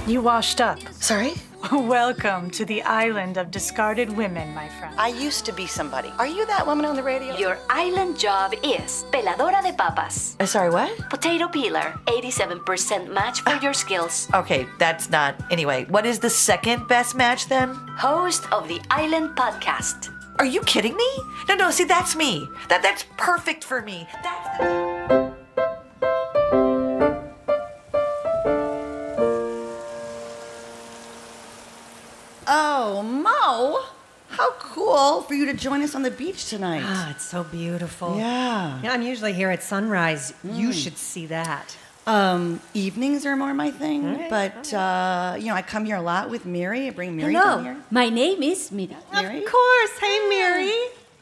You washed up. Sorry? Welcome to the island of discarded women, my friend. I used to be somebody. Are you that woman on the radio? Your island job is peladora de papas. Sorry, what? Potato peeler. 87% match for your skills. Okay, that's not... Anyway, what is the second best match then? Host of the Island Podcast. Are you kidding me? No, see, that's me. That's perfect for me. Oh, Mo, how cool for you to join us on the beach tonight. Ah, it's so beautiful. Yeah. I'm usually here at sunrise. You should see that. Evenings are more my thing, Okay, but, I come here a lot with Mary. I bring Mary down here. Hello, my name is Miri. Mary? Of course. Hey, Mary.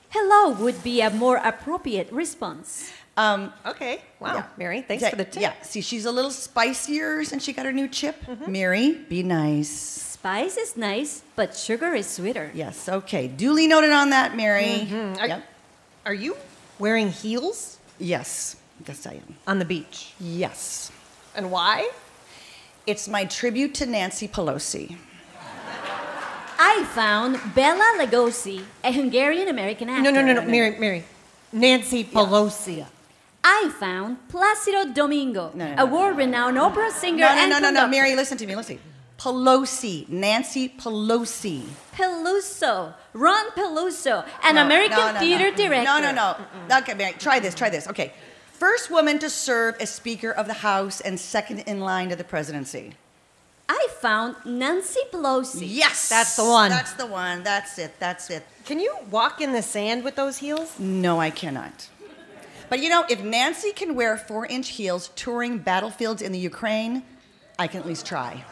Hello would be a more appropriate response. Okay. Wow, Yeah. Mary, thanks for the tip. Yeah, see, she's a little spicier since she got her new chip. Mary, be nice. Spice is nice, but sugar is sweeter. Yes, okay. Duly noted on that, Mary. Yep. Are you wearing heels Yes, I am. on the beach? Yes. And why? It's my tribute to Nancy Pelosi. I found Bela Lugosi, a Hungarian-American actor. No, Mary. Nancy Pelosi. I found Placido Domingo, No. a world-renowned opera singer and No, conductor. Mary, listen to me, listen. Pelosi, Nancy Pelosi. Peluso, Ron Peluso, an American theater director. No. Okay, Mary, try this. Okay. First woman to serve as Speaker of the House and second in line to the presidency. I found Nancy Pelosi. Yes! That's the one. That's the one. That's it. Can you walk in the sand with those heels? No, I cannot. But if Nancy can wear 4-inch heels touring battlefields in the Ukraine, I can at least try.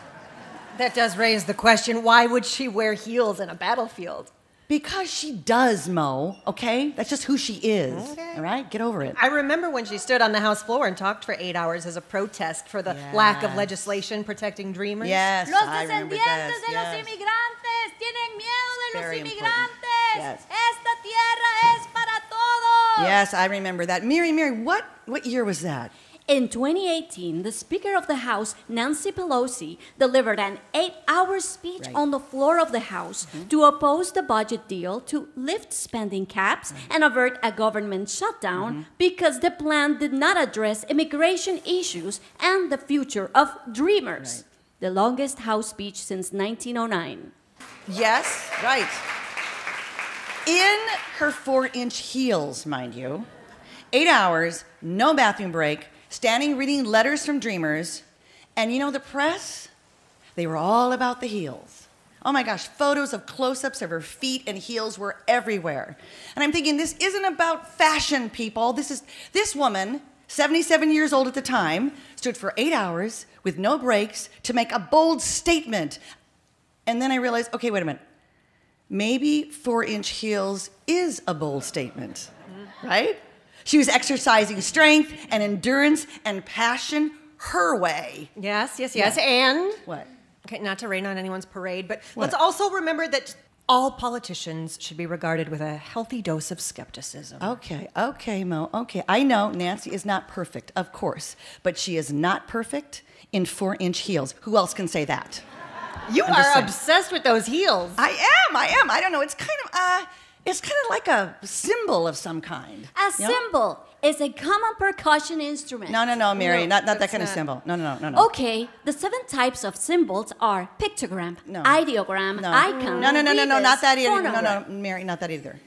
That does raise the question, why would she wear heels in a battlefield? Because she does, Mo, okay? That's just who she is. Okay. All right? Get over it. I remember when she stood on the House floor and talked for 8 hours as a protest for the lack of legislation protecting dreamers. Yes, Los I remember descendientes this. de los inmigrantes tienen miedo de los Very inmigrantes. Yes. Esta tierra es para todos. Yes, I remember that. Mary, what year was that? In 2018, the Speaker of the House, Nancy Pelosi, delivered an 8-hour speech on the floor of the House to oppose the budget deal to lift spending caps and avert a government shutdown because the plan did not address immigration issues and the future of dreamers. The longest House speech since 1909. Yes, right. In her 4-inch heels, mind you. 8 hours, no bathroom break, standing reading letters from dreamers. And the press? They were all about the heels. Oh my gosh, photos of close-ups of her feet and heels were everywhere. And I'm thinking, this isn't about fashion, people. This woman, 77 years old at the time, stood for 8 hours with no breaks to make a bold statement. And then I realized, okay, wait a minute. Maybe 4-inch heels is a bold statement, right? She was exercising strength and endurance and passion her way. Yes. And? What? Okay, not to rain on anyone's parade, but let's also remember that all politicians should be regarded with a healthy dose of skepticism. Okay, Mo. Okay, I know Nancy is not perfect, of course, but she is not perfect in 4-inch heels. Who else can say that? You I'm just are saying. obsessed with those heels. I am. I don't know. It's kind of like a symbol of some kind. A symbol is a common percussion instrument. No, Mary. No, not that that's kind of not. symbol. No. Okay, the 7 types of symbols are pictogram, No. ideogram, icon, No, not that either. phonogram. No, Mary, not that either.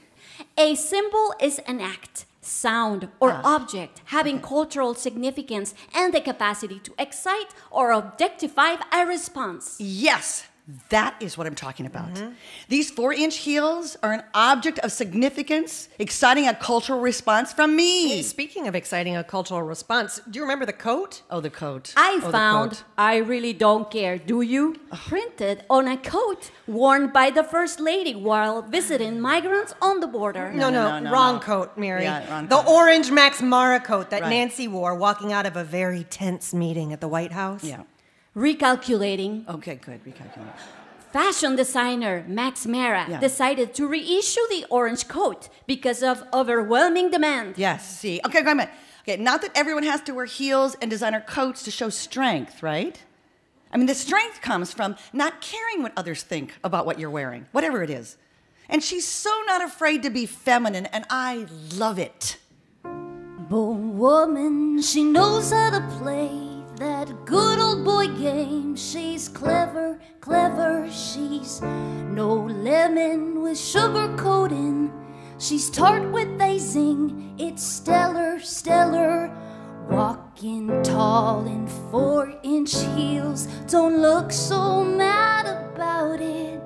A symbol is an act, sound, or object having cultural significance and the capacity to excite or objectify a response. Yes, that is what I'm talking about. These 4-inch heels are an object of significance, exciting a cultural response from me. Speaking of exciting a cultural response, do you remember the coat? Oh, the coat. I the found coat. I Really Don't Care, Do You? Printed on a coat worn by the First Lady while visiting migrants on the border. No, wrong coat, Mary. Yeah, wrong the coat. orange Max Mara coat that Right. Nancy wore walking out of a very tense meeting at the White House. Yeah. Recalculating. Okay, good. Recalculate. Fashion designer Max Mara decided to reissue the orange coat because of overwhelming demand. Yes, see. Okay, wait a minute. Okay, not that everyone has to wear heels and designer coats to show strength, right? I mean, the strength comes from not caring what others think about what you're wearing, whatever it is. And she's so not afraid to be feminine, and I love it. Born woman, she knows how to play that good old boy game. She's clever, clever, she's no lemon with sugar coating. She's tart with icing, it's stellar, stellar. Walking tall in 4-inch heels, don't look so mad about it.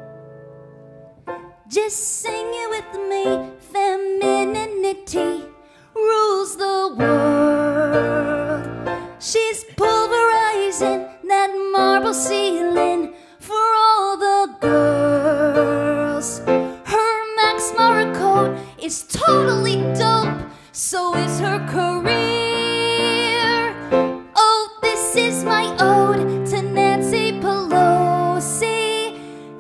Just sing it with me, femininity rules the world. She's pulverizing that marble ceiling for all the girls. Her Max Mara coat is totally dope, so is her career. Oh, this is my ode to Nancy Pelosi.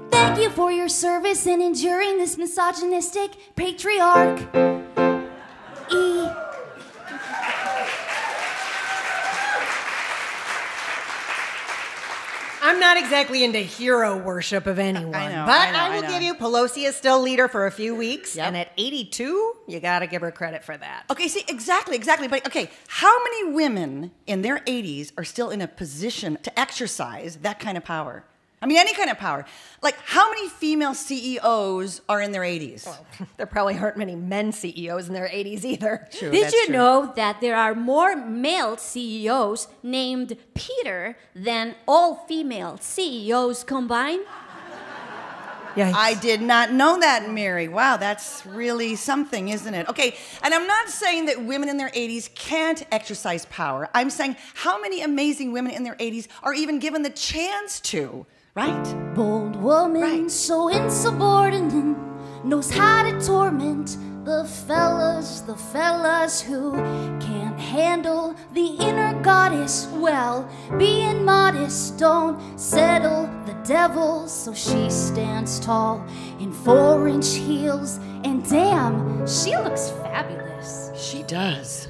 Thank you for your service in enduring this misogynistic patriarch. I'm not exactly into hero worship of anyone, I will give you Pelosi is still leader for a few weeks, and at 82, you gotta give her credit for that. Okay, see, exactly. But okay, how many women in their 80s are still in a position to exercise that kind of power? I mean, any kind of power. Like, how many female CEOs are in their 80s? Well, there probably aren't many men CEOs in their 80s either. True, Did you know that there are more male CEOs named Peter than all female CEOs combined? Yikes. I did not know that, Mary. Wow, that's really something, isn't it? Okay, and I'm not saying that women in their 80s can't exercise power. I'm saying how many amazing women in their 80s are even given the chance to, right? Bold woman, so insubordinate, knows how to torment the fellas who can't handle the inner goddess. Well, being modest, don't settle the devil, so she stands tall in 4-inch heels, and damn, she looks fabulous. She does.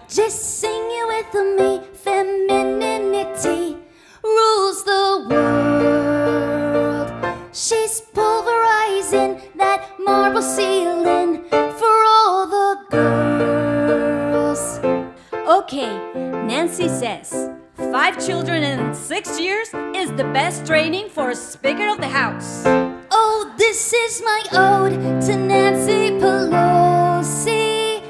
Just sing it with me, femininity rules the world. She's pulverizing that marble ceiling for all the girls. Okay, Nancy says 5 children in 6 years is the best training for a Speaker of the House. Oh, this is my ode to Nancy Pelosi.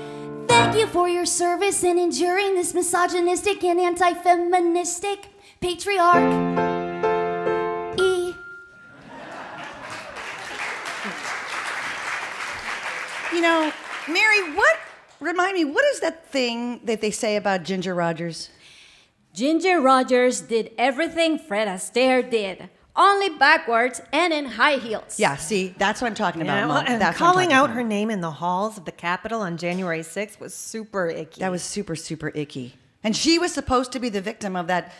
Thank you for your service in enduring this misogynistic and anti-feministic patriarch. You know, Mary, remind me, what is that thing that they say about Ginger Rogers? Ginger Rogers did everything Fred Astaire did, only backwards and in high heels. Yeah, see, that's what I'm talking about. Mo. And That's what I'm calling talking out about. her name in the halls of the Capitol on January 6th was super icky. That was super, super icky. And she was supposed to be the victim of that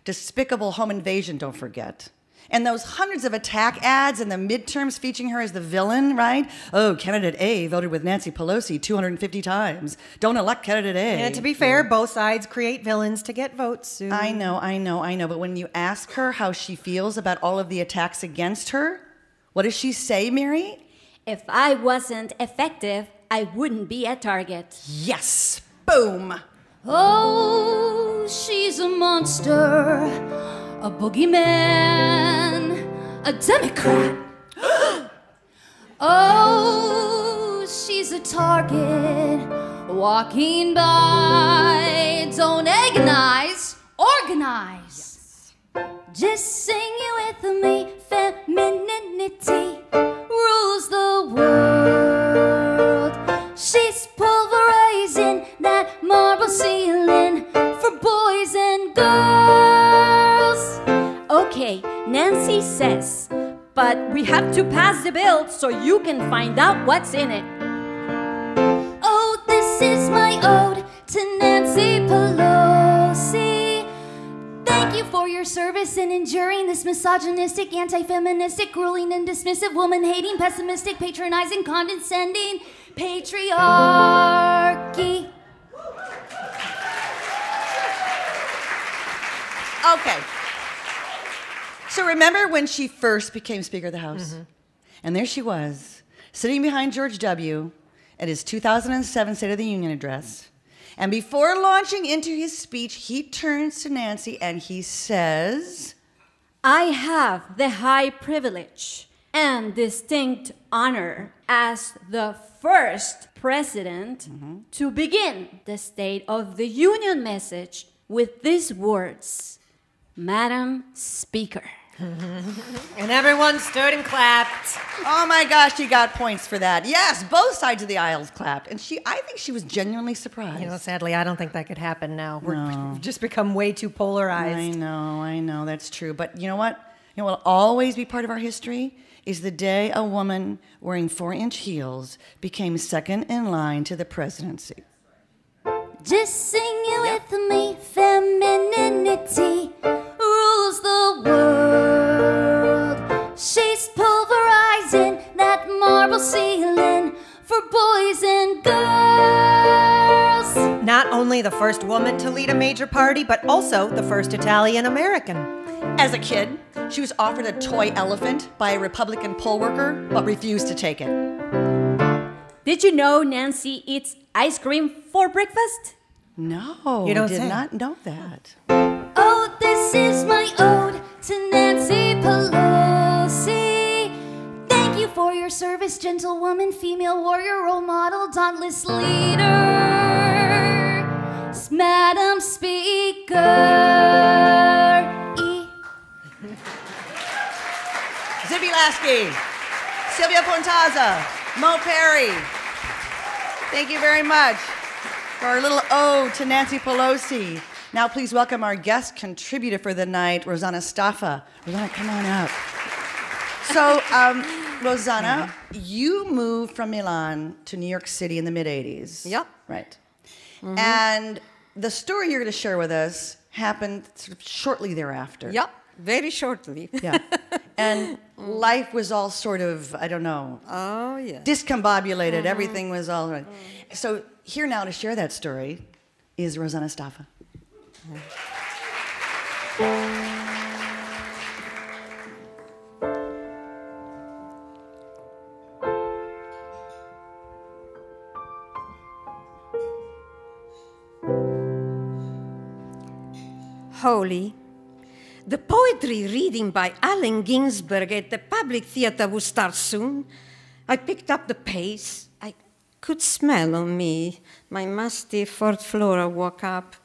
despicable home invasion, don't forget. And those hundreds of attack ads in the midterms featuring her as the villain, right? Oh, candidate A voted with Nancy Pelosi 250 times. Don't elect candidate A. And to be fair, both sides create villains to get votes, Sue. I know. But when you ask her how she feels about all of the attacks against her, what does she say, Mary? If I wasn't effective, I wouldn't be a target. Yes! Boom! Oh, she's a monster, a boogeyman, a Democrat. Oh, she's a target, walking by. Don't agonize, organize. Just sing it with me, femininity rules the world. She's pulverizing that marble ceiling for boys and girls. Okay, Nancy says, but we have to pass the bill so you can find out what's in it. Oh, this is my ode to Nancy Pelosi. Thank you for your service in enduring this misogynistic, anti-feministic, ruling and dismissive, woman-hating, pessimistic, patronizing, condescending patriarchy. Okay. So remember when she first became Speaker of the House? Mm-hmm. And there she was, sitting behind George W. at his 2007 State of the Union address. And before launching into his speech, he turns to Nancy and he says, I have the high privilege and distinct honor as the first president to begin the State of the Union message with these words, Madam Speaker. And everyone stood and clapped. Oh my gosh, she got points for that. Yes, both sides of the aisles clapped. And I think she was genuinely surprised. You know, sadly, I don't think that could happen now. We've just become way too polarized. I know, that's true. But you know what? You know what will always be part of our history is the day a woman wearing 4-inch heels became second in line to the presidency. Just sing it with me, femininity rules the world. She's pulverizing that marble ceiling for boys and girls. Not only the first woman to lead a major party, but also the first Italian American. As a kid, she was offered a toy elephant by a Republican poll worker, but refused to take it. Did you know Nancy eats ice cream for breakfast? No, you don't did say. Not know that. Oh, this is my ode to Nancy Pelosi. Thank you for your service, gentlewoman, female warrior, role model, dauntless leader. Madam Speaker. Zippy Laske, Silvia Pontaza, Mo Perry. Thank you very much for our little ode to Nancy Pelosi. Now please welcome our guest contributor for the night, Rosanna Staffa. Rosanna, come on up. So, Rosanna, you moved from Milan to New York City in the mid-'80s. Yep. Right. Mm-hmm. And the story you're going to share with us happened sort of shortly thereafter. Yep, very shortly. Yeah. And life was all sort of, I don't know. Oh, yeah. Discombobulated. Everything was all right. So here now to share that story is Rosanna Staffa. Holy. The poetry reading by Alan Ginsburg at the Public Theater will start soon. I picked up the pace. I could smell on me. My musty fourth floor woke up.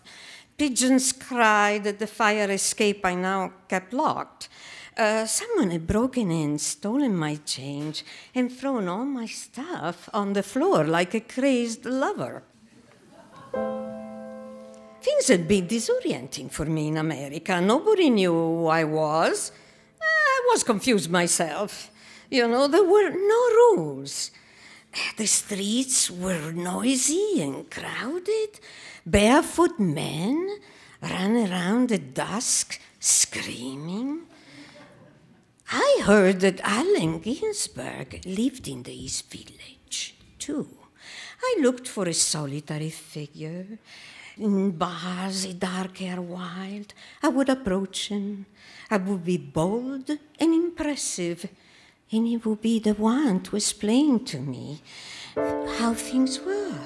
Pigeons cried at the fire escape I now kept locked. Someone had broken in, stolen my change, and thrown all my stuff on the floor like a crazed lover. Things had been disorienting for me in America. Nobody knew who I was. I was confused myself. You know, there were no rules. The streets were noisy and crowded. Barefoot men ran around at dusk, screaming. I heard that Alan Ginsburg lived in the East Village, too. I looked for a solitary figure. In bars, a dark hair wild, I would approach him. I would be bold and impressive, and he would be the one to explain to me how things were.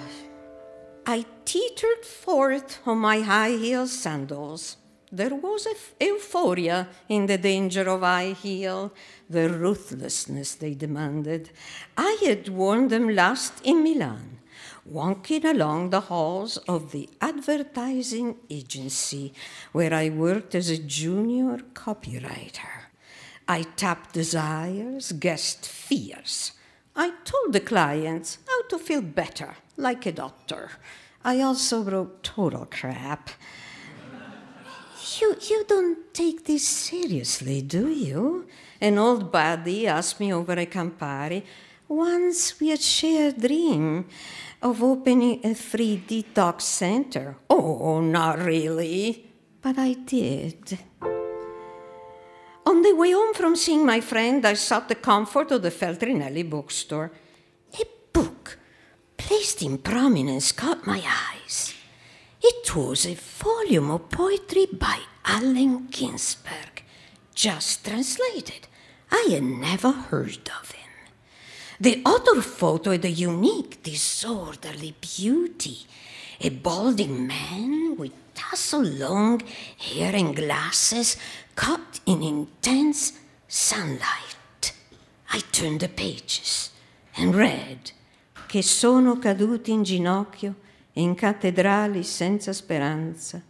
I teetered forth on my high-heel sandals. There was euphoria in the danger of high heel, the ruthlessness they demanded. I had worn them last in Milan, walking along the halls of the advertising agency where I worked as a junior copywriter. I tapped desires, guessed fears. I told the clients how to feel better, like a doctor. I also wrote total crap. You don't take this seriously, do you? An old buddy asked me over a Campari. Once we had shared a dream of opening a free detox center. Oh, not really. But I did. On the way home from seeing my friend, I sought the comfort of the Feltrinelli bookstore. A book placed in prominence caught my eyes. It was a volume of poetry by Allen Ginsberg. just translated. I had never heard of him. The other photo had a unique, disorderly beauty. A balding man with tassel-long hair and glasses caught in intense sunlight. I turned the pages and read che sono caduti in ginocchio in cattedrali senza speranza,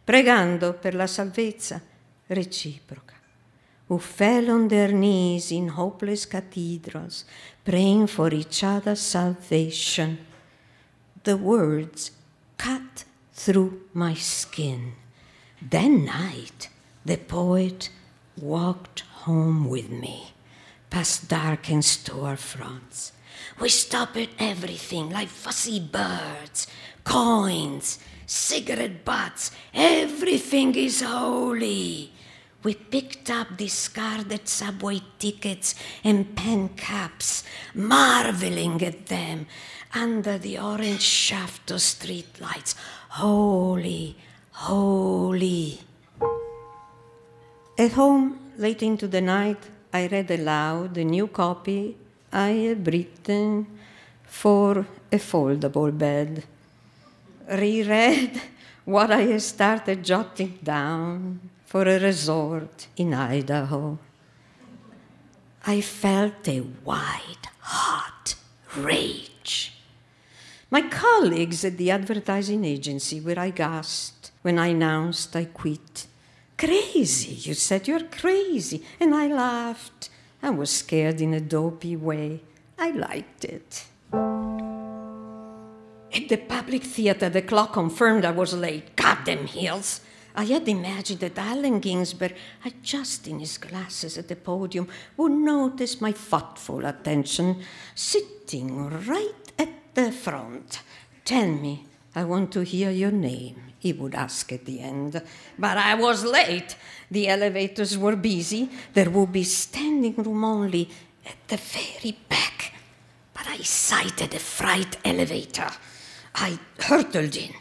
pregando per la salvezza reciproca, who fell on their knees in hopeless cathedrals, praying for each other's salvation. The words cut through my skin. That night, the poet walked home with me, past darkened storefronts. We stopped at everything like fussy birds, coins, cigarette butts. Everything is holy. We picked up discarded subway tickets and pen caps, marveling at them under the orange shaft of streetlights. Holy, holy. At home, late into the night, I read aloud the new copy I had written for a foldable bed. Reread what I had started jotting down for a resort in Idaho. I felt a white, hot rage. My colleagues at the advertising agency were aghast when I announced I quit. Crazy, you said, you're crazy. And I laughed. I was scared in a dopey way. I liked it. At the public theater, the clock confirmed I was late. Goddamn heels. I had imagined that Alan Ginsburg, adjusting his glasses at the podium, would notice my thoughtful attention, sitting right at the front. Tell me, I want to hear your name, he would ask at the end. But I was late. The elevators were busy. There would be standing room only at the very back. But I sighted a freight elevator. I hurtled in.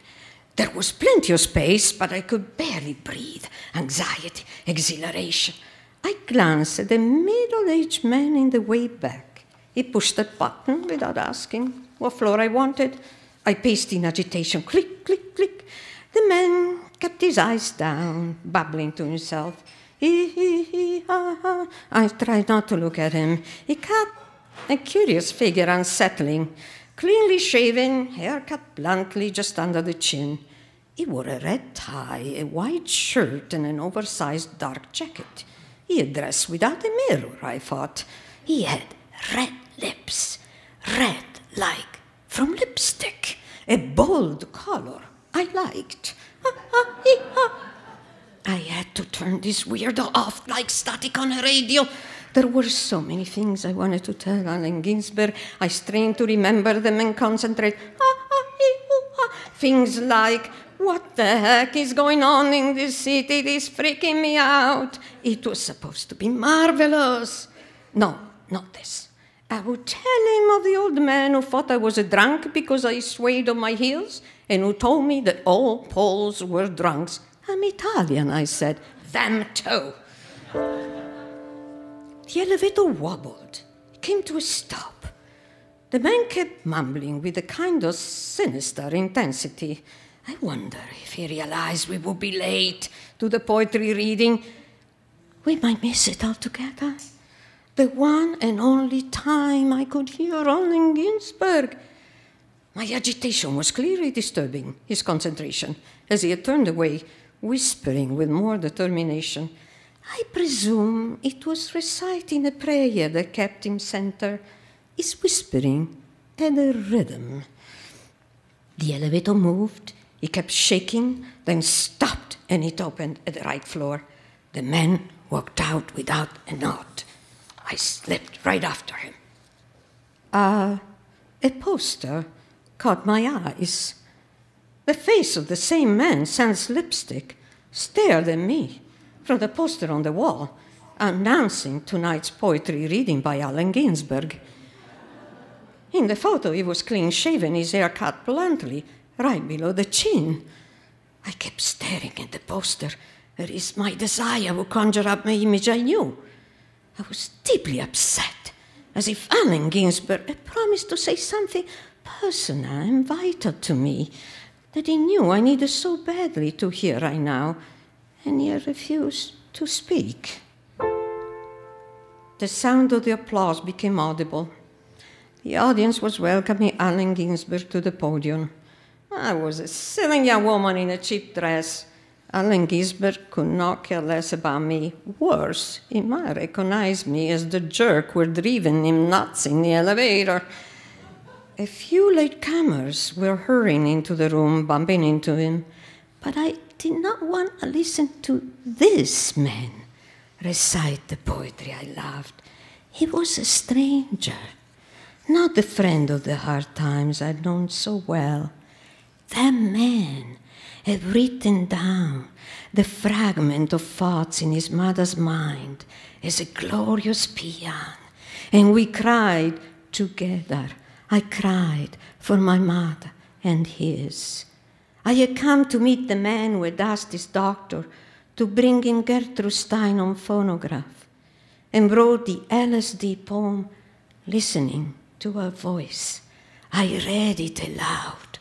There was plenty of space, but I could barely breathe. Anxiety, exhilaration. I glanced at a middle-aged man in the way back. He pushed a button without asking what floor I wanted. I paced in agitation. Click, click, click. The man kept his eyes down, babbling to himself. Ha, ha. I tried not to look at him. He cut a curious figure, unsettling. Cleanly shaven, hair cut bluntly just under the chin. He wore a red tie, a white shirt, and an oversized dark jacket. He had dressed without a mirror, I thought. He had red lips, red like from lipstick, a bold color I liked. I had to turn this weirdo off like static on a radio. There were so many things I wanted to tell Alan Ginsburg. I strained to remember them and concentrate. Things like, what the heck is going on in this city? It is freaking me out. It was supposed to be marvelous. No, not this. I would tell him of the old man who thought I was a drunk because I swayed on my heels and who told me that all Poles were drunks. I'm Italian, I said. Them too. The elevator wobbled. It came to a stop. The man kept mumbling with a kind of sinister intensity. I wonder if he realized we would be late to the poetry reading. We might miss it altogether. The one and only time I could hear Alan Ginsburg. My agitation was clearly disturbing his concentration as he had turned away, whispering with more determination. I presume it was reciting a prayer that kept him center. His whispering had a rhythm. The elevator moved. He kept shaking, then stopped, and it opened at the right floor. The man walked out without a nod. I slipped right after him. A poster caught my eyes. The face of the same man, sans lipstick, stared at me from the poster on the wall, announcing tonight's poetry reading by Alan Ginsburg. In the photo, he was clean-shaven, his hair cut bluntly, right below the chin. I kept staring at the poster, It is my desire would conjure up my image I knew. I was deeply upset, as if Alan Ginsburg had promised to say something personal and vital to me that he knew I needed so badly to hear right now, and yet refused to speak. The sound of the applause became audible. The audience was welcoming Alan Ginsburg to the podium. I was a silly young woman in a cheap dress. Alan Ginsburg could not care less about me. Worse, he might recognize me as the jerk who had driven him nuts in the elevator. A few latecomers were hurrying into the room, bumping into him, but I did not want to listen to this man recite the poetry I loved. He was a stranger, not the friend of the hard times I'd known so well. That man had written down the fragment of thoughts in his mother's mind as a glorious paean, and we cried together. I cried for my mother and his. I had come to meet the man who had asked his doctor to bring him Gertrude Stein on phonograph, and wrote the LSD poem, listening to her voice. I read it aloud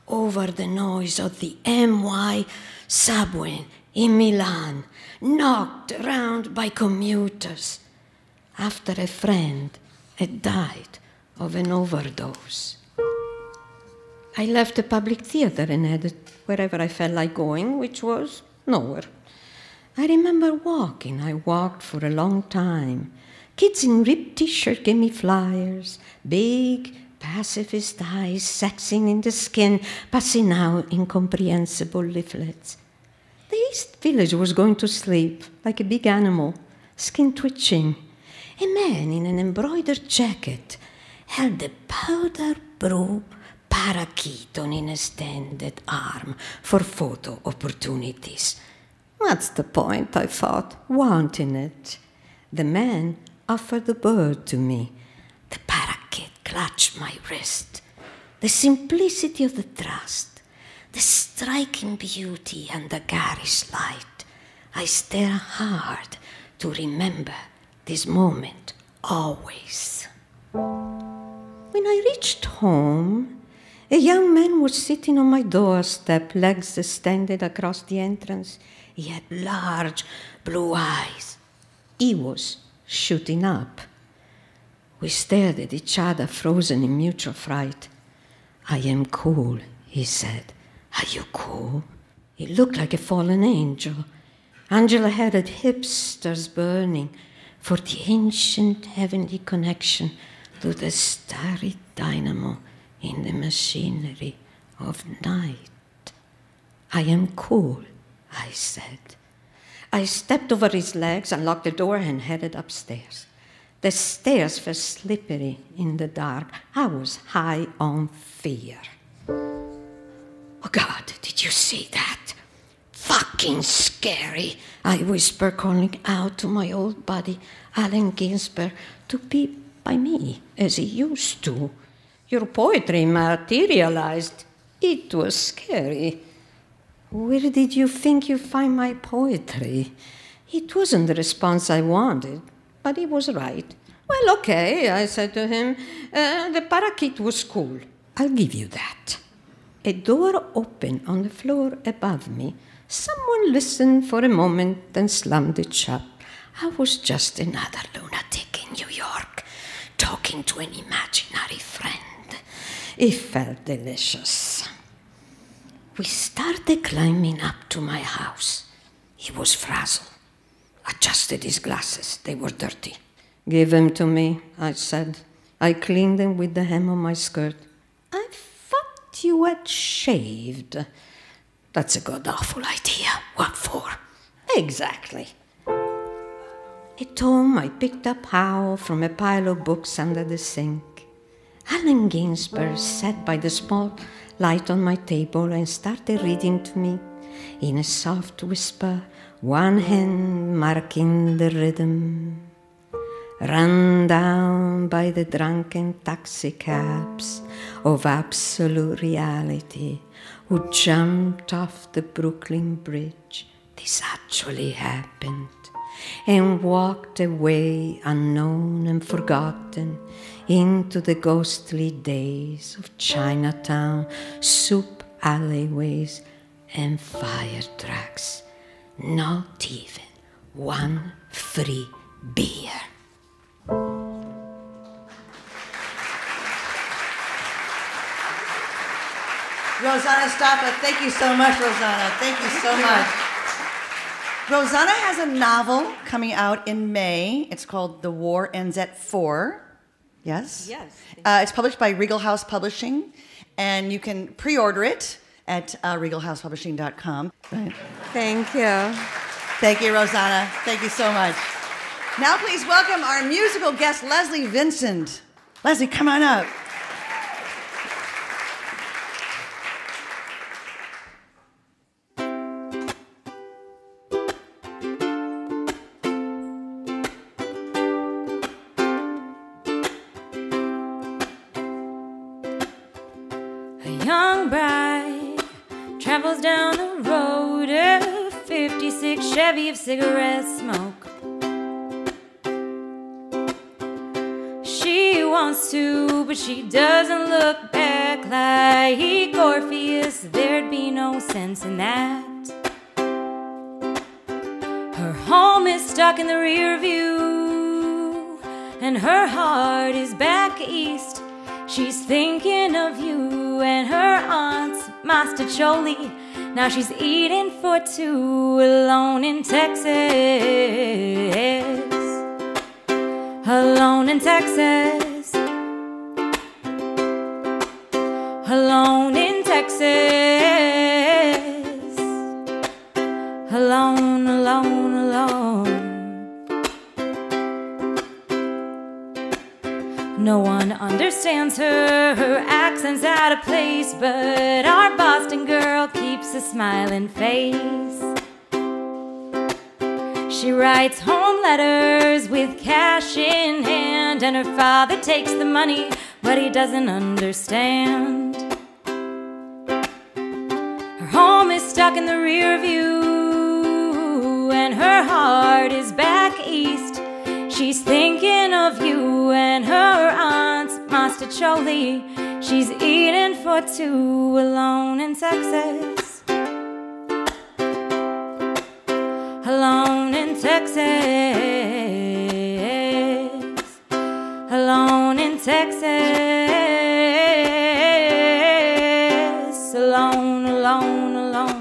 over the noise of the MY subway in Milan, knocked around by commuters, after a friend had died of an overdose. I left the public theater and headed wherever I felt like going, which was nowhere. I remember walking. I walked for a long time. Kids in ripped t-shirts gave me flyers, big pacifist eyes sexing in the skin, passing out incomprehensible leaflets. The East Village was going to sleep, like a big animal, skin twitching. A man in an embroidered jacket held a powder blue parakeet on an extended arm for photo opportunities. What's the point, I thought, wanting it? The man offered the bird to me. The parakeet clutched my wrist. The simplicity of the trust, the striking beauty and the garish light. I stare hard to remember this moment always. When I reached home, a young man was sitting on my doorstep, legs extended across the entrance. He had large blue eyes. He was shooting up. We stared at each other, frozen in mutual fright. I am cool, he said. Are you cool? He looked like a fallen angel. Angela-headed hipsters burning for the ancient heavenly connection to the starry dynamo in the machinery of night. I am cool, I said. I stepped over his legs, unlocked the door, and headed upstairs. The stairs were slippery in the dark. I was high on fear. Oh, God, did you see that? Fucking scary, I whispered, calling out to my old buddy, Alan Ginsburg, to be by me, as he used to. Your poetry materialized. It was scary. Where did you think you find my poetry? It wasn't the response I wanted, but he was right. Well, okay, I said to him. The parakeet was cool. I'll give you that. A door opened on the floor above me. Someone listened for a moment, then slammed it shut. I was just another lunatic in New York, talking to an imaginary friend. It felt delicious. We started climbing up to my house. He was frazzled. Adjusted his glasses. They were dirty. Give them to me, I said. I cleaned them with the hem of my skirt. I thought you had shaved. That's a god-awful idea. What for? Exactly. At home, I picked up Howl from a pile of books under the sink. Alan Ginsburg sat by the small light on my table and started reading to me in a soft whisper, one hand marking the rhythm. Run down by the drunken taxicabs of absolute reality who jumped off the Brooklyn Bridge this actually happened, and walked away unknown and forgotten into the ghostly days of Chinatown, soup alleyways, and fire trucks. Not even one free beer. Rosanna Staffa, thank you so much, Rosanna. Thank you so much. Rosanna has a novel coming out in May. It's called The War Ends at 4. Yes? Yes. It's published by Regal House Publishing, and you can pre-order it at regalhousepublishing.com. Right. Thank you. Thank you, Rosanna. Thank you so much. Now please welcome our musical guest, Leslie Vincent. Leslie, come on up. Young bride travels down the road, a 56 Chevy of cigarette smoke. She wants to, but she doesn't look back like Orpheus. There'd be no sense in that. Her home is stuck in the rear view, and her heart is back east. She's thinking of you and her aunt's Master Choli. Now she's eating for two alone in Texas. Alone in Texas. Alone in Texas. Alone, alone, alone. No one understands her, her accent's out of place, but our Boston girl keeps a smiling face. She writes home letters with cash in hand, and her father takes the money, but he doesn't understand. Her home is stuck in the rear view, and her heart is back east. She's thinking of you and her aunt's Master Choli. She's eating for two alone in Texas. Alone in Texas. Alone in Texas. Alone, alone, alone.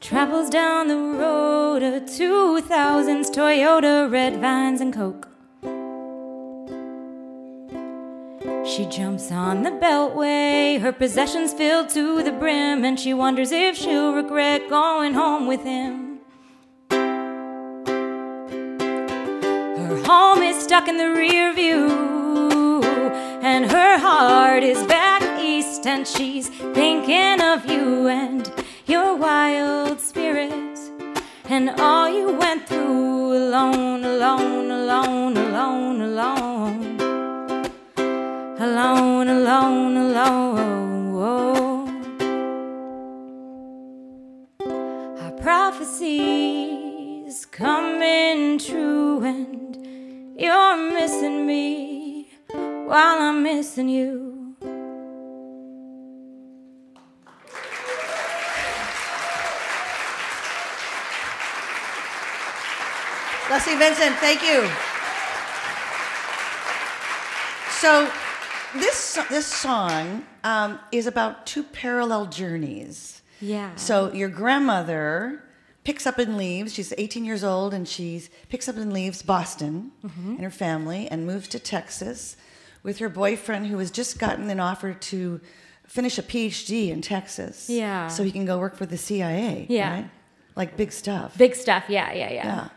Travels down the road, a 2000s Toyota, red vines and coke. She jumps on the beltway, her possessions filled to the brim, and she wonders if she'll regret going home with him. Her home is stuck in the rear view, and her heart is back east, and she's thinking of you and your wild spirit, and all you went through alone, alone, alone, alone, alone. Alone, alone, alone. Our prophecies coming true, and you're missing me while I'm missing you. Leslie Vincent, thank you. So this song is about two parallel journeys. Yeah. So your grandmother picks up and leaves. She's 18 years old, and she picks up and leaves Boston and her family and moves to Texas with her boyfriend, who has just gotten an offer to finish a PhD in Texas. Yeah. So he can go work for the CIA. Yeah. Right? Like big stuff. Big stuff, yeah.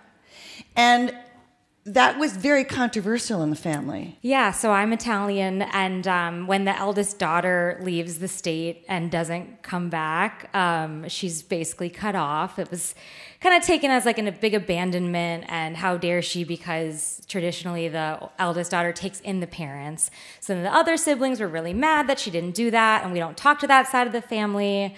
And that was very controversial in the family. Yeah, so I'm Italian, and when the eldest daughter leaves the state and doesn't come back, she's basically cut off. It was kind of taken as like a big abandonment, and how dare she, because traditionally the eldest daughter takes in the parents. So then the other siblings were really mad that she didn't do that, and we don't talk to that side of the family.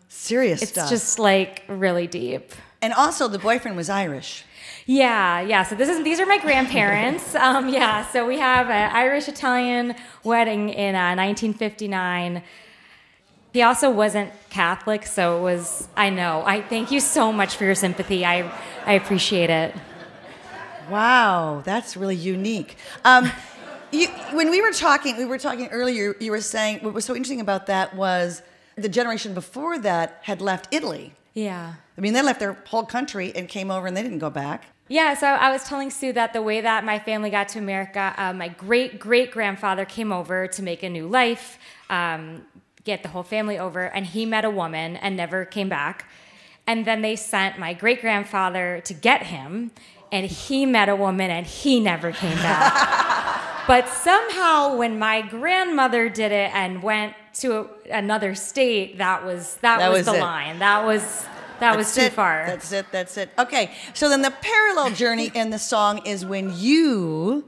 Serious it's stuff. It's just like really deep. And also the boyfriend was Irish. Yeah. So these are my grandparents. So we have an Irish-Italian wedding in 1959. He also wasn't Catholic, so it was. I know. I thank you so much for your sympathy. I appreciate it. Wow, that's really unique. When we were talking earlier. You were saying what was so interesting about that was the generation before that had left Italy. Yeah. I mean, they left their whole country and came over, and they didn't go back. Yeah, so I was telling Sue that the way that my family got to America, my great-great-grandfather came over to make a new life, get the whole family over, and he met a woman and never came back. And then they sent my great-grandfather to get him, and he met a woman and he never came back. But somehow when my grandmother did it and went to another state, that was the line. That was too far. That's it. Okay, so then the parallel journey in the song is when you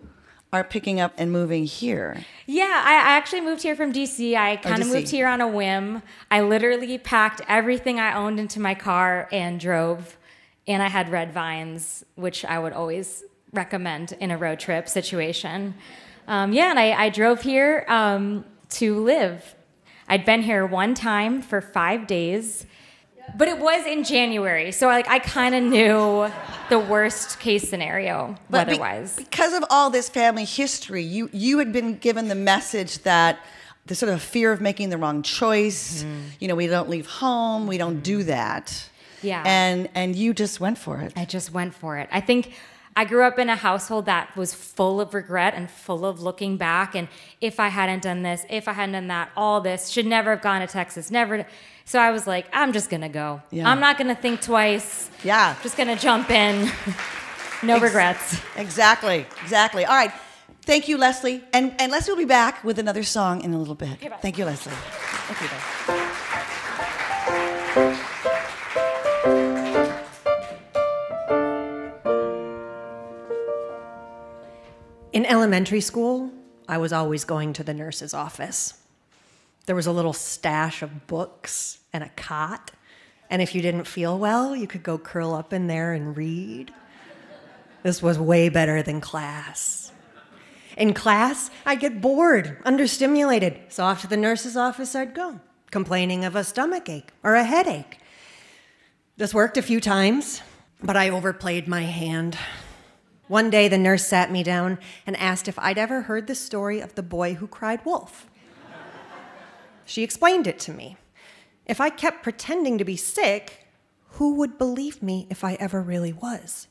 are picking up and moving here. Yeah, I actually moved here from D.C. I kind of moved here on a whim. I literally packed everything I owned into my car and drove. And I had red vines, which I would always recommend in a road trip situation. And I drove here to live. I'd been here one time for 5 days. But it was in January, so I kind of knew the worst case scenario weather-wise. Because of all this family history, you had been given the message that the sort of fear of making the wrong choice, we don't leave home, we don't do that. Yeah. And you just went for it. I just went for it. I think I grew up in a household that was full of regret and full of looking back, and if I hadn't done this, if I hadn't done that, all this, should never have gone to Texas, never. So I was like, I'm just going to go. Yeah. I'm not going to think twice. Yeah. Just going to jump in. No regrets. Exactly. All right. Thank you, Leslie. And Leslie will be back with another song in a little bit. Okay, thank you, Leslie. Thank you, bye. In elementary school, I was always going to the nurse's office. There was a little stash of books and a cot, and if you didn't feel well, you could go curl up in there and read. This was way better than class. In class, I'd get bored, understimulated, so off to the nurse's office I'd go, complaining of a stomachache or a headache. This worked a few times, but I overplayed my hand. One day, the nurse sat me down and asked if I'd ever heard the story of the boy who cried wolf. She explained it to me. If I kept pretending to be sick, who would believe me if I ever really was?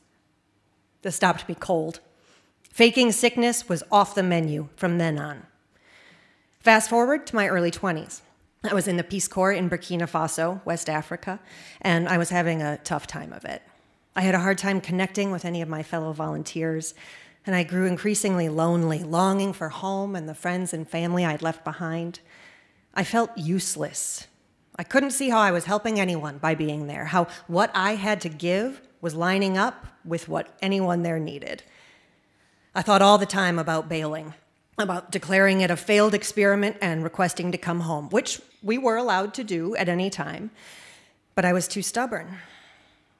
This stopped me cold. Faking sickness was off the menu from then on. Fast forward to my early 20s. I was in the Peace Corps in Burkina Faso, West Africa, and I was having a tough time of it. I had a hard time connecting with any of my fellow volunteers, and I grew increasingly lonely, longing for home and the friends and family I'd left behind. I felt useless. I couldn't see how I was helping anyone by being there, how what I had to give was lining up with what anyone there needed. I thought all the time about bailing, about declaring it a failed experiment and requesting to come home, which we were allowed to do at any time, but I was too stubborn.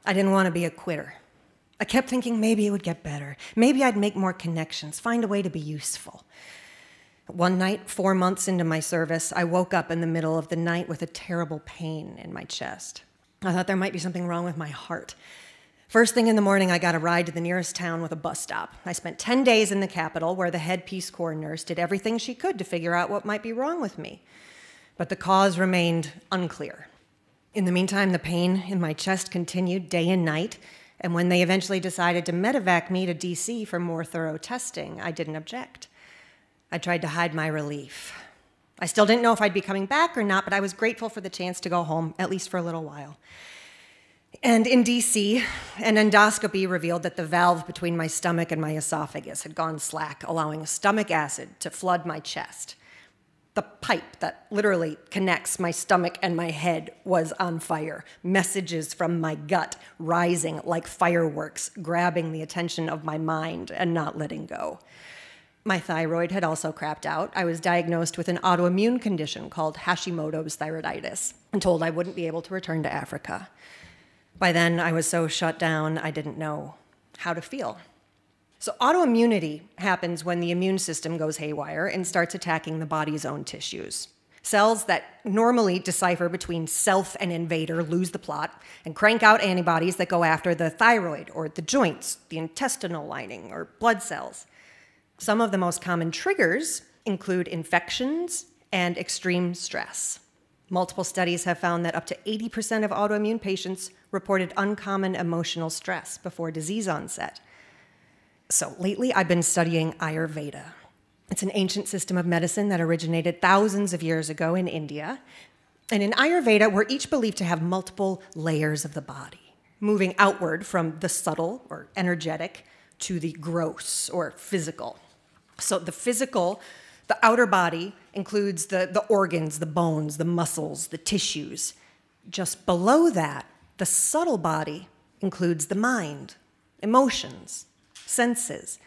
I didn't want to be a quitter. I kept thinking maybe it would get better. Maybe I'd make more connections, find a way to be useful. One night, 4 months into my service, I woke up in the middle of the night with a terrible pain in my chest. I thought there might be something wrong with my heart. First thing in the morning, I got a ride to the nearest town with a bus stop. I spent 10 days in the capital where the head Peace Corps nurse did everything she could to figure out what might be wrong with me. But the cause remained unclear. In the meantime, the pain in my chest continued day and night, and when they eventually decided to medevac me to D.C. for more thorough testing, I didn't object. I tried to hide my relief. I still didn't know if I'd be coming back or not, but I was grateful for the chance to go home, at least for a little while. And in DC, an endoscopy revealed that the valve between my stomach and my esophagus had gone slack, allowing stomach acid to flood my chest. The pipe that literally connects my stomach and my head was on fire. Messages from my gut rising like fireworks, grabbing the attention of my mind and not letting go. My thyroid had also crapped out. I was diagnosed with an autoimmune condition called Hashimoto's thyroiditis and told I wouldn't be able to return to Africa. By then, I was so shut down, I didn't know how to feel. So autoimmunity happens when the immune system goes haywire and starts attacking the body's own tissues. Cells that normally decipher between self and invader lose the plot and crank out antibodies that go after the thyroid or the joints, the intestinal lining, or blood cells. Some of the most common triggers include infections and extreme stress. Multiple studies have found that up to 80% of autoimmune patients reported uncommon emotional stress before disease onset. So lately, I've been studying Ayurveda. It's an ancient system of medicine that originated thousands of years ago in India. And in Ayurveda, we're each believed to have multiple layers of the body, moving outward from the subtle or energetic to the gross or physical. So the physical, the outer body, includes the organs, the bones, the muscles, the tissues. Just below that, the subtle body includes the mind, emotions, senses.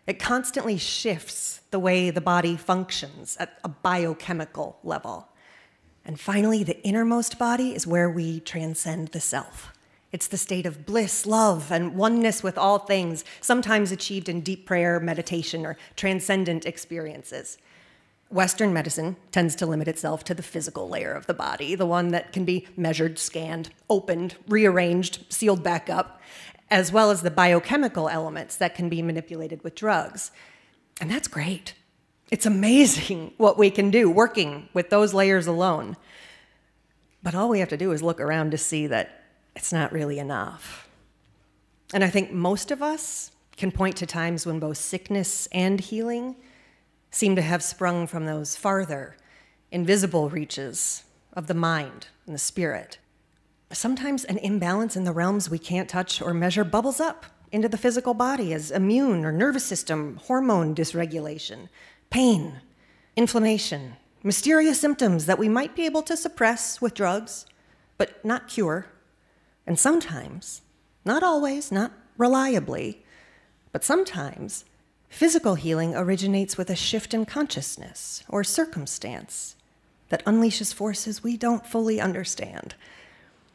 It constantly shifts the way the body functions at a biochemical level. And finally, the innermost body is where we transcend the self. It's the state of bliss, love, and oneness with all things, sometimes achieved in deep prayer, meditation, or transcendent experiences. Western medicine tends to limit itself to the physical layer of the body, the one that can be measured, scanned, opened, rearranged, sealed back up, as well as the biochemical elements that can be manipulated with drugs. And that's great. It's amazing what we can do working with those layers alone. But all we have to do is look around to see that it's not really enough. And I think most of us can point to times when both sickness and healing seem to have sprung from those farther, invisible reaches of the mind and the spirit. Sometimes an imbalance in the realms we can't touch or measure bubbles up into the physical body as immune or nervous system hormone dysregulation, pain, inflammation, mysterious symptoms that we might be able to suppress with drugs, but not cure. And sometimes, not always, not reliably, but sometimes, physical healing originates with a shift in consciousness or circumstance that unleashes forces we don't fully understand.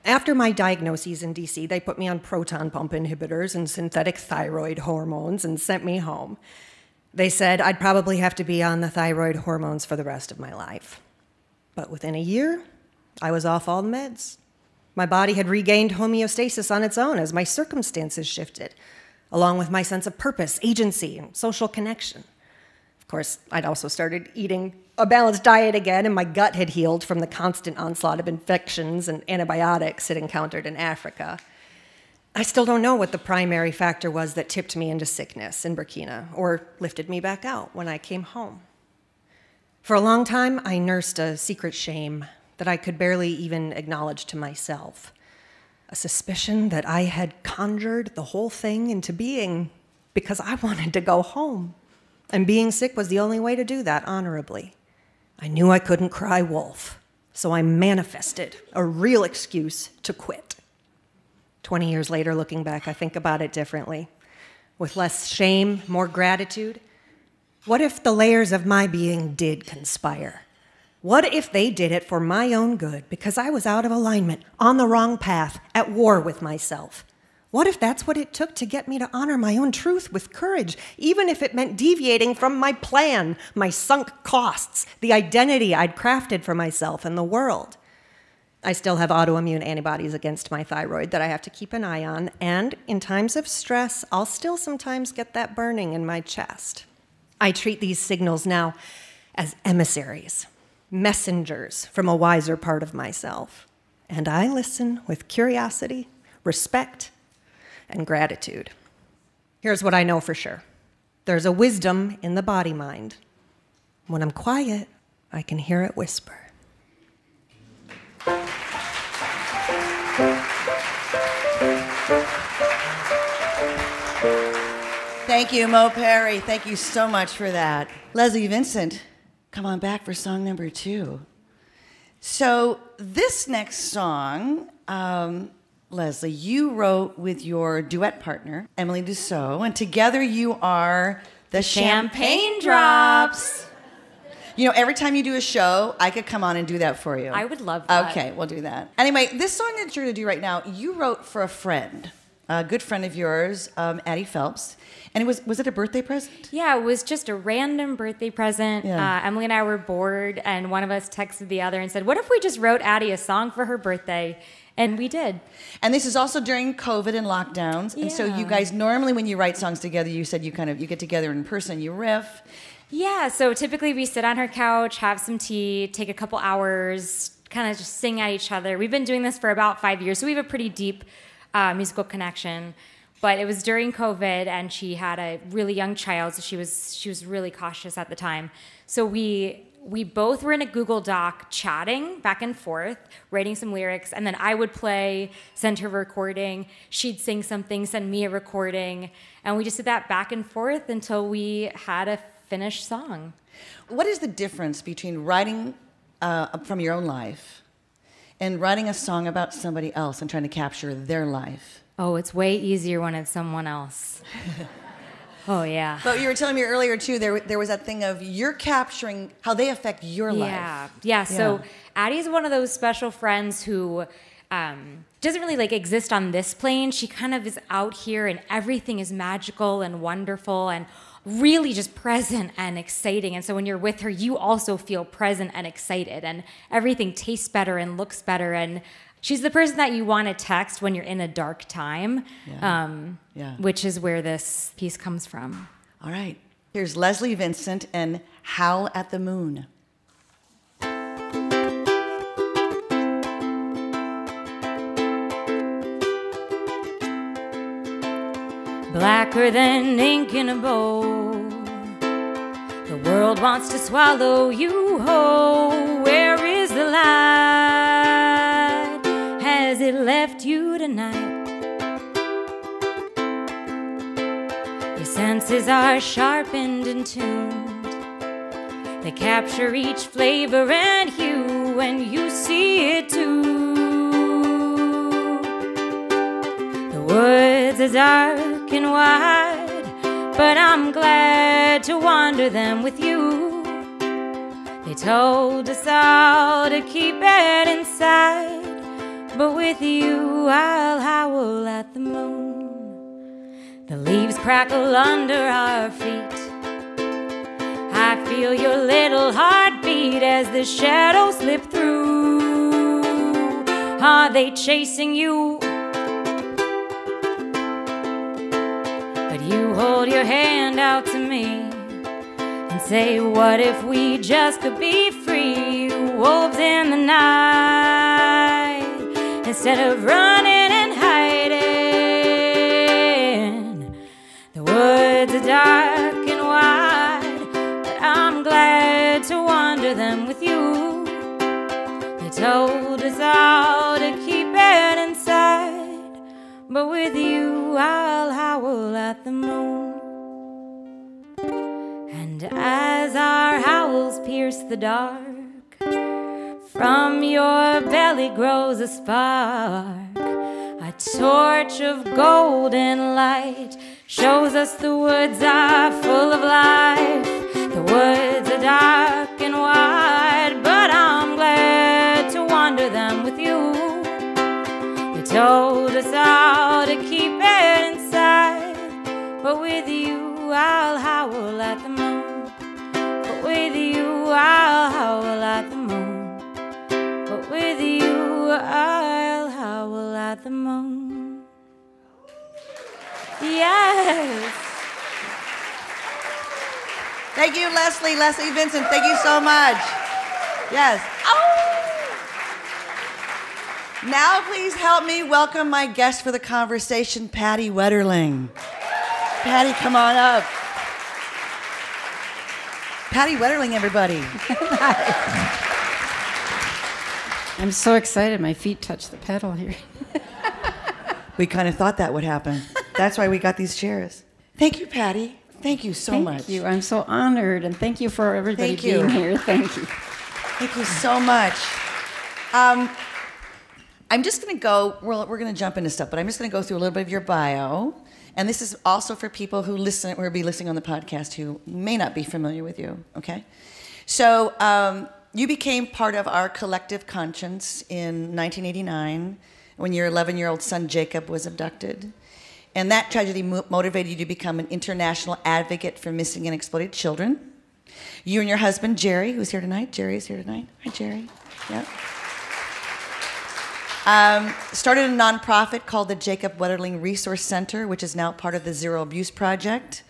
After my diagnoses in DC, they put me on proton pump inhibitors and synthetic thyroid hormones and sent me home. They said I'd probably have to be on the thyroid hormones for the rest of my life. But within a year, I was off all the meds. My body had regained homeostasis on its own as my circumstances shifted, along with my sense of purpose, agency, and social connection. Of course, I'd also started eating a balanced diet again, and my gut had healed from the constant onslaught of infections and antibiotics it encountered in Africa. I still don't know what the primary factor was that tipped me into sickness in Burkina or lifted me back out when I came home. For a long time, I nursed a secret shame that I could barely even acknowledge to myself. A suspicion that I had conjured the whole thing into being because I wanted to go home. And being sick was the only way to do that honorably. I knew I couldn't cry wolf, so I manifested a real excuse to quit. 20 years later, looking back, I think about it differently. With less shame, more gratitude. What if the layers of my being did conspire? What if they did it for my own good because I was out of alignment, on the wrong path, at war with myself? What if that's what it took to get me to honor my own truth with courage, even if it meant deviating from my plan, my sunk costs, the identity I'd crafted for myself and the world? I still have autoimmune antibodies against my thyroid that I have to keep an eye on, and in times of stress, I'll still sometimes get that burning in my chest. I treat these signals now as emissaries, messengers from a wiser part of myself, and I listen with curiosity, respect, and gratitude. Here's what I know for sure. There's a wisdom in the body mind. When I'm quiet, I can hear it whisper. Thank you, Mo Perry. Thank you so much for that. Leslie Vincent, come on back for song number 2. So this next song, Leslie, you wrote with your duet partner, Emily Dussault, and together you are the Champagne Drops. You know, every time you do a show, I could come on and do that for you. I would love that. Okay, we'll do that. Anyway, this song that you're going to do right now, you wrote for a friend, a good friend of yours, Addie Phelps. And was it a birthday present? Yeah, it was just a random birthday present. Yeah. Emily and I were bored, and one of us texted the other and said, what if we just wrote Addie a song for her birthday? And we did. And this is also during COVID and lockdowns. And so you guys, normally when you write songs together, you said you get together in person, you riff. Yeah, so typically we sit on her couch, have some tea, take a couple hours, kind of just sing at each other. We've been doing this for about 5 years, so we have a pretty deep musical connection. But it was during COVID, and she had a really young child, so she was really cautious at the time. So we both were in a Google Doc chatting back and forth, writing some lyrics, and then I would play, send her a recording, she'd sing something, send me a recording, and we just did that back and forth until we had a finished song. What is the difference between writing from your own life and writing a song about somebody else and trying to capture their life? Oh, it's way easier when it's someone else. Oh, yeah. But you were telling me earlier, too, there was that thing of you're capturing how they affect your life. Yeah, so Addie's one of those special friends who doesn't really exist on this plane. She kind of is out here, and everything is magical and wonderful and really just present and exciting. And so when you're with her, you also feel present and excited, and everything tastes better and looks better. And she's the person that you want to text when you're in a dark time, which is where this piece comes from. All right. Here's Leslie Vincent and Howl at the Moon. Blacker than ink in a bowl, the world wants to swallow you whole. Where is the light? Has it left you tonight? Your senses are sharpened and tuned. They capture each flavor and hue when you see it too. The woods are dark and wide, but I'm glad to wander them with you. They told us all to keep it inside, but with you I'll howl at the moon. The leaves crackle under our feet. I feel your little heartbeat as the shadows slip through. Are they chasing you? You hold your hand out to me and say, what if we just could be free? Wolves in the night, instead of running and hiding. The woods are dark and wide, but I'm glad to wander them with you. They told us all to keep it inside, but with you I'll howl at the moon. And as our howls pierce the dark, from your belly grows a spark. A torch of golden light shows us the woods are full of life. The woods are dark and wide, but I'm glad to wander them with you. They told us all to keep it inside, but with you I'll howl at the moon. But with you I'll howl at the moon. But with you I'll howl at the moon. Yes. Thank you, Leslie Vincent. Thank you so much. Yes. Oh. Now please help me welcome my guest for the conversation, Patty Wetterling. Patty, come on up. Patty Wetterling, everybody. I'm so excited. My feet touch the pedal here. We kind of thought that would happen. That's why we got these chairs. Thank you, Patty. Thank you so much. Thank you. I'm so honored, and thank you for everybody Thank you. being here. Thank you. Thank you so much. I'm just going to go, we're going to jump into stuff, but I'm just going to go through a little bit of your bio. And this is also for people who listen, or will be listening on the podcast who may not be familiar with you, okay? So you became part of our collective conscience in 1989 when your 11-year-old son Jacob was abducted. And that tragedy motivated you to become an international advocate for missing and exploited children. You and your husband, Jerry, who's here tonight. Jerry is here tonight. Hi, Jerry. Yep. Started a nonprofit called the Jacob Wetterling Resource Center, which is now part of the Zero Abuse Project.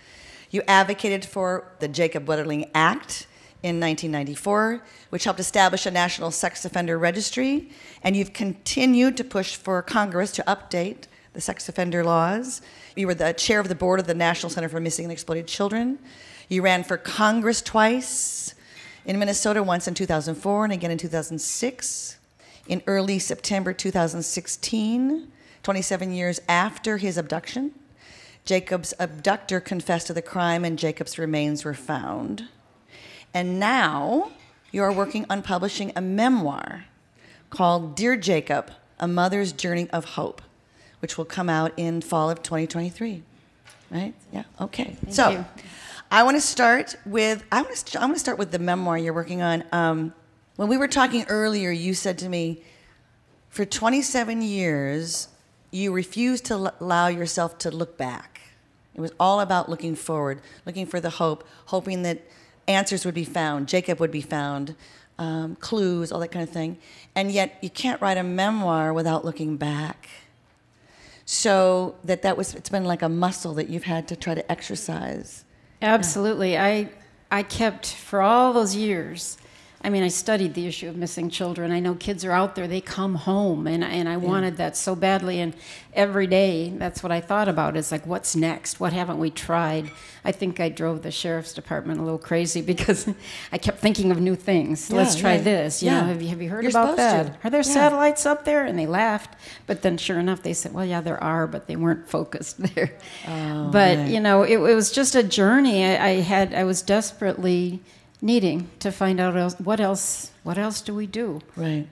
You advocated for the Jacob Wetterling Act in 1994, which helped establish a national sex offender registry. And you've continued to push for Congress to update the sex offender laws. You were the chair of the board of the National Center for Missing and Exploited Children. You ran for Congress twice in Minnesota, once in 2004 and again in 2006. In early September 2016, 27 years after his abduction, Jacob's abductor confessed to the crime and Jacob's remains were found. And now you are working on publishing a memoir called Dear Jacob, A Mother's Journey of Hope, which will come out in fall of 2023, right? Yeah, okay. Thank so you. I want to start with, I want to start with the memoir you're working on. When we were talking earlier, you said to me, for 27 years, you refused to allow yourself to look back. It was all about looking forward, looking for the hope, hoping that answers would be found, Jacob would be found, clues, all that kind of thing. And yet you can't write a memoir without looking back. So it's been like a muscle that you've had to try to exercise. Absolutely. I kept, for all those years, I studied the issue of missing children. I know kids are out there, they come home, and I wanted that so badly. And every day, that's what I thought about, is like, what's next? What haven't we tried? I think I drove the sheriff's department a little crazy because I kept thinking of new things. Let's try this. You know, have you heard about that? Are there satellites up there? And they laughed. But then sure enough, they said, well, yeah, there are, but they weren't focused there. Oh, but, right. you know, it was just a journey. I was desperately needing to find out what else do we do? Right.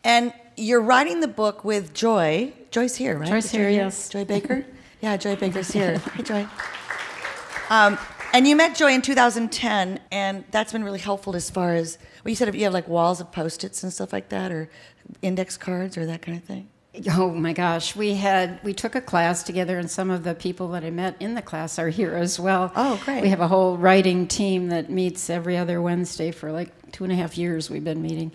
And you're writing the book with Joy. Joy's here, right? Joy's here, yes. Joy Baker? Yeah, Joy Baker's here. Hi, Joy. And you met Joy in 2010, and that's been really helpful as far as, well, you said you have like walls of Post-its and stuff like that, or index cards or that kind of thing? Oh my gosh, we took a class together, and some of the people that I met in the class are here as well. Oh, great. We have a whole writing team that meets every other Wednesday for like 2.5 years we've been meeting.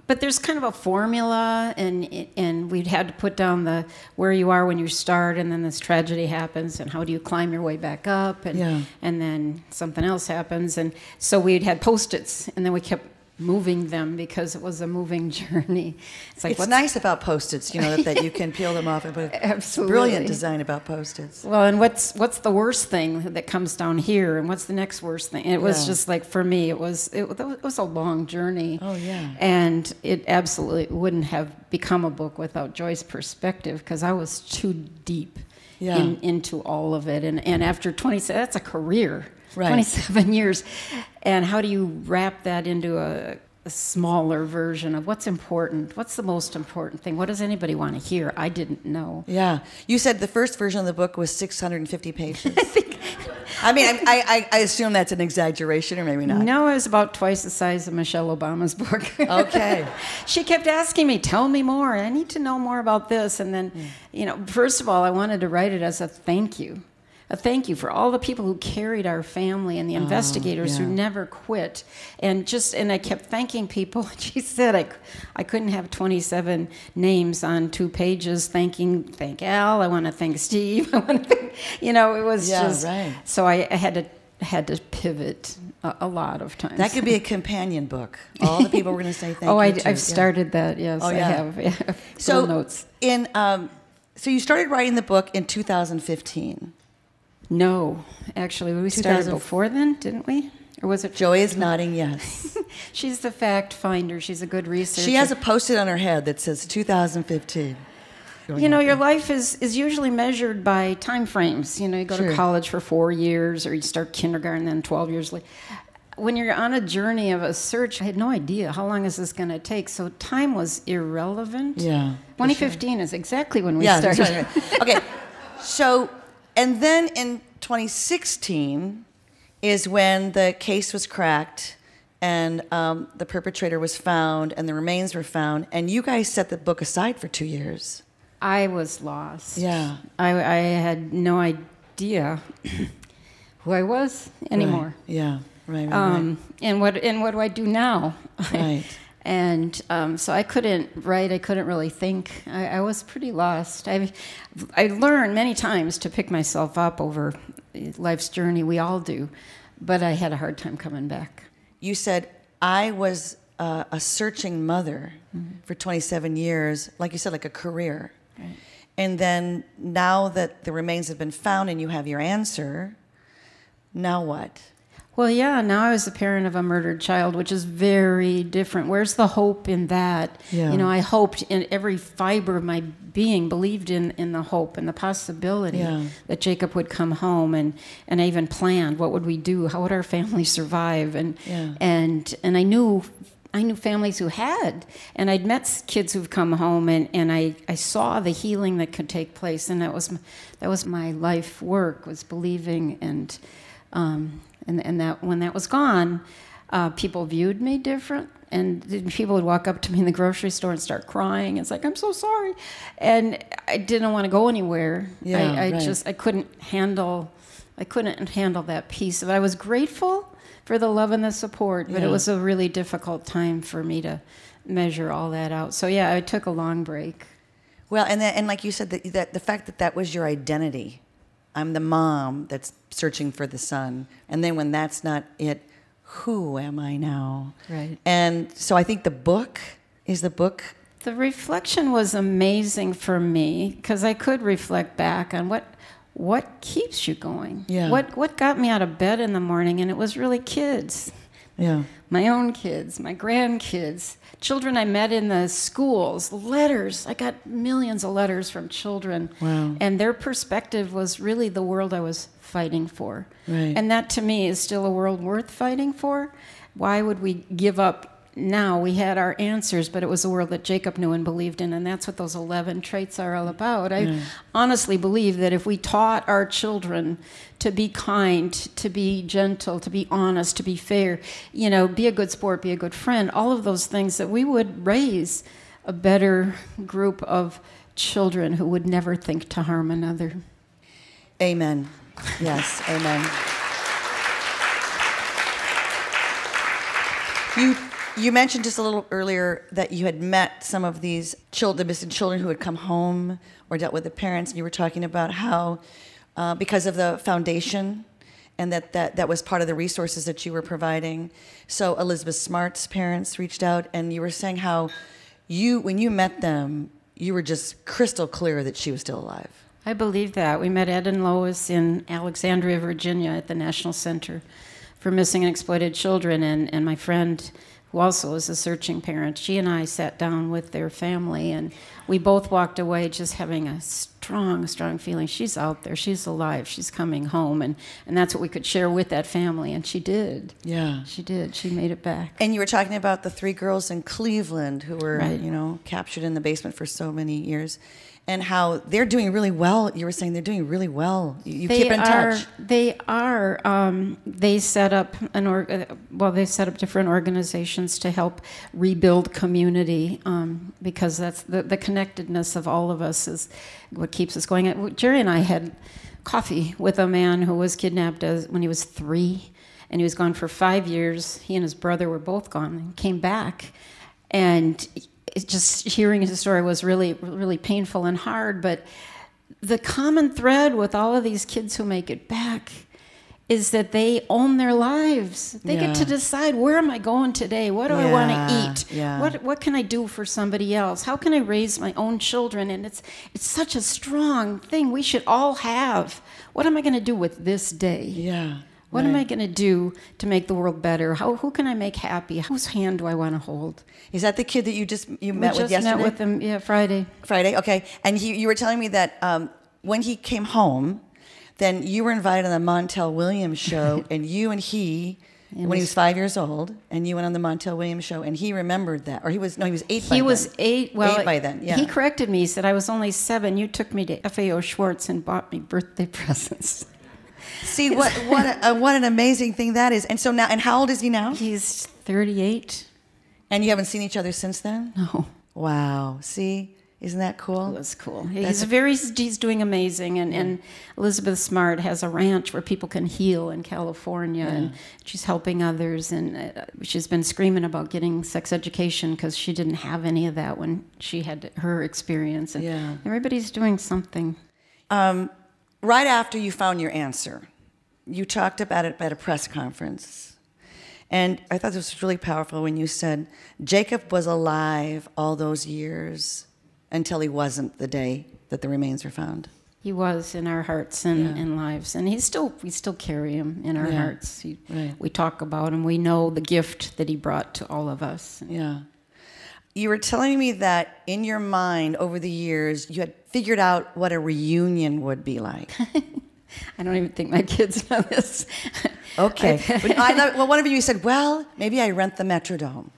But there's kind of a formula, and we'd had to put down the where you are when you start, and then this tragedy happens, and how do you climb your way back up, and then something else happens. And so we'd had Post-its, and then we kept moving them because it was a moving journey. It's like, it's nice about Post-its, that you can peel them off and put absolutely brilliant design about Post-its. Well, and what's the worst thing that comes down here, and what's the next worst thing? And it was just like, for me, it was a long journey. Oh yeah. And it absolutely wouldn't have become a book without Joy's perspective, because I was too deep into all of it. And after 27, that's a career. Right. 27 years. And how do you wrap that into a smaller version of what's important? What's the most important thing? What does anybody want to hear? I didn't know. Yeah. You said the first version of the book was 650 pages. I assume that's an exaggeration, or maybe not. No, it was about twice the size of Michelle Obama's book. Okay. She kept asking me, tell me more. I need to know more about this. And then, first of all, I wanted to write it as a thank you. A thank you for all the people who carried our family, and the investigators who never quit. And I kept thanking people. She said I couldn't have 27 names on 2 pages thank Al, I want to thank Steve, I want to thank, it was just, right. So I had to pivot a lot of times. That could be a companion book. All the people were going to say thank you to. I've started that, yes, I have. Yeah. So notes. So you started writing the book in 2015. No, actually, we started before then, didn't we? Or was it? Joy is nodding yes. She's the fact finder. She's a good researcher. She has a Post-it on her head that says 2015. You know, your life is usually measured by time frames. You know, you go to college for 4 years, or you start kindergarten, then 12 years later. When you're on a journey of a search, I had no idea how long is this going to take. So time was irrelevant. Yeah. 2015 is exactly when we started. Right. Okay. So, and then in 2016 is when the case was cracked and the perpetrator was found and the remains were found, and you guys set the book aside for 2 years. I was lost. Yeah. I had no idea who I was anymore. Right. Yeah. Right. And what do I do now? Right. And so I couldn't write. I couldn't really think. I was pretty lost. I learned many times to pick myself up over life's journey. We all do, but I had a hard time coming back. You said I was a searching mother for 27 years, like you said, like a career. Right. And then now that the remains have been found and you have your answer, now what? Well, yeah, now I was the parent of a murdered child, which is very different. Where's the hope in that? Yeah. You know, I hoped in every fiber of my being, believed in the hope and the possibility that Jacob would come home, and I even planned, what would we do? How would our family survive? And I knew families who had, and I'd met kids who've come home, and I saw the healing that could take place, and that was my life work, was believing and that when that was gone, people viewed me different, and people would walk up to me in the grocery store and start crying. It's like, I'm so sorry, and I didn't want to go anywhere. I couldn't handle that piece of it. I was grateful for the love and the support, but it was a really difficult time for me to measure all that out. So yeah, I took a long break. Well, and like you said, that the fact that was your identity. I'm the mom that's searching for the son. And then when that's not it, who am I now? Right. And so I think the book. The reflection was amazing for me, because I could reflect back on what keeps you going. Yeah. What got me out of bed in the morning, and it was really kids. Yeah. My own kids, my grandkids, children I met in the schools, letters. I got millions of letters from children. Wow. And their perspective was really the world I was fighting for. Right. And that, to me, is still a world worth fighting for. Why would we give up now? We had our answers, but it was a world that Jacob knew and believed in, and that's what those 11 traits are all about. I honestly believe that if we taught our children to be kind, to be gentle, to be honest, to be fair, you know, be a good sport, be a good friend, all of those things, that we would raise a better group of children who would never think to harm another. Amen. Yes, amen. You mentioned just a little earlier that you had met some of these the missing children who had come home or dealt with the parents, and you were talking about how, because of the foundation, and that was part of the resources that you were providing. So Elizabeth Smart's parents reached out, and you were saying how when you met them, you were just crystal clear that she was still alive. I believe that. We met Ed and Lois in Alexandria, Virginia, at the National Center for Missing and Exploited Children, and my friend, who also is a searching parent, she and I sat down with their family, and we both walked away just having a strong feeling. She's out there, she's alive, she's coming home, and that's what we could share with that family, and she did. Yeah. She did. She made it back. And you were talking about the 3 girls in Cleveland who were, captured in the basement for so many years, and how they're doing really well. You were saying they're doing really well. You keep in touch. They are. They set up they set up different organizations to help rebuild community, because that's the connectedness of all of us is what keeps us going. Jerry and I had coffee with a man who was kidnapped when he was 3, and he was gone for 5 years. He and his brother were both gone, and came back, and just hearing his story was really, really painful and hard. But the common thread with all of these kids who make it back is that they own their lives. They get to decide, where am I going today? What do I want to eat? Yeah. What can I do for somebody else? How can I raise my own children? And it's such a strong thing we should all have. What am I going to do with this day? Yeah. What am I going to do to make the world better? Who can I make happy? Whose hand do I want to hold? Is that the kid that you met with yesterday? Met with him, yeah, Friday. Friday, okay. And you were telling me that when he came home, then you were invited on the Montel Williams show, and you and he, when he was 5 years old, and you went on the Montel Williams show, and he remembered that. Or he was 8 by then. He was 8. Well, 8 by then, yeah. He corrected me. He said, I was only 7. You took me to FAO Schwartz and bought me birthday presents. See, what an amazing thing that is. And so now, and how old is he now? He's 38. And you haven't seen each other since then? No. Wow. See? Isn't that cool? That's cool. He's doing amazing. And Elizabeth Smart has a ranch where people can heal in California, and she's helping others. And she's been screaming about getting sex education because she didn't have any of that when she had her experience. And everybody's doing something. Right after you found your answer, you talked about it at a press conference. And I thought this was really powerful when you said, Jacob was alive all those years until he wasn't the day that the remains were found. He was in our hearts and lives. And we still carry him in our hearts. We talk about him. We know the gift that he brought to all of us. Yeah. You were telling me that in your mind over the years, you had figured out what a reunion would be like. I don't even think my kids know this. Okay. Well, one of you said, well, maybe I rent the Metrodome.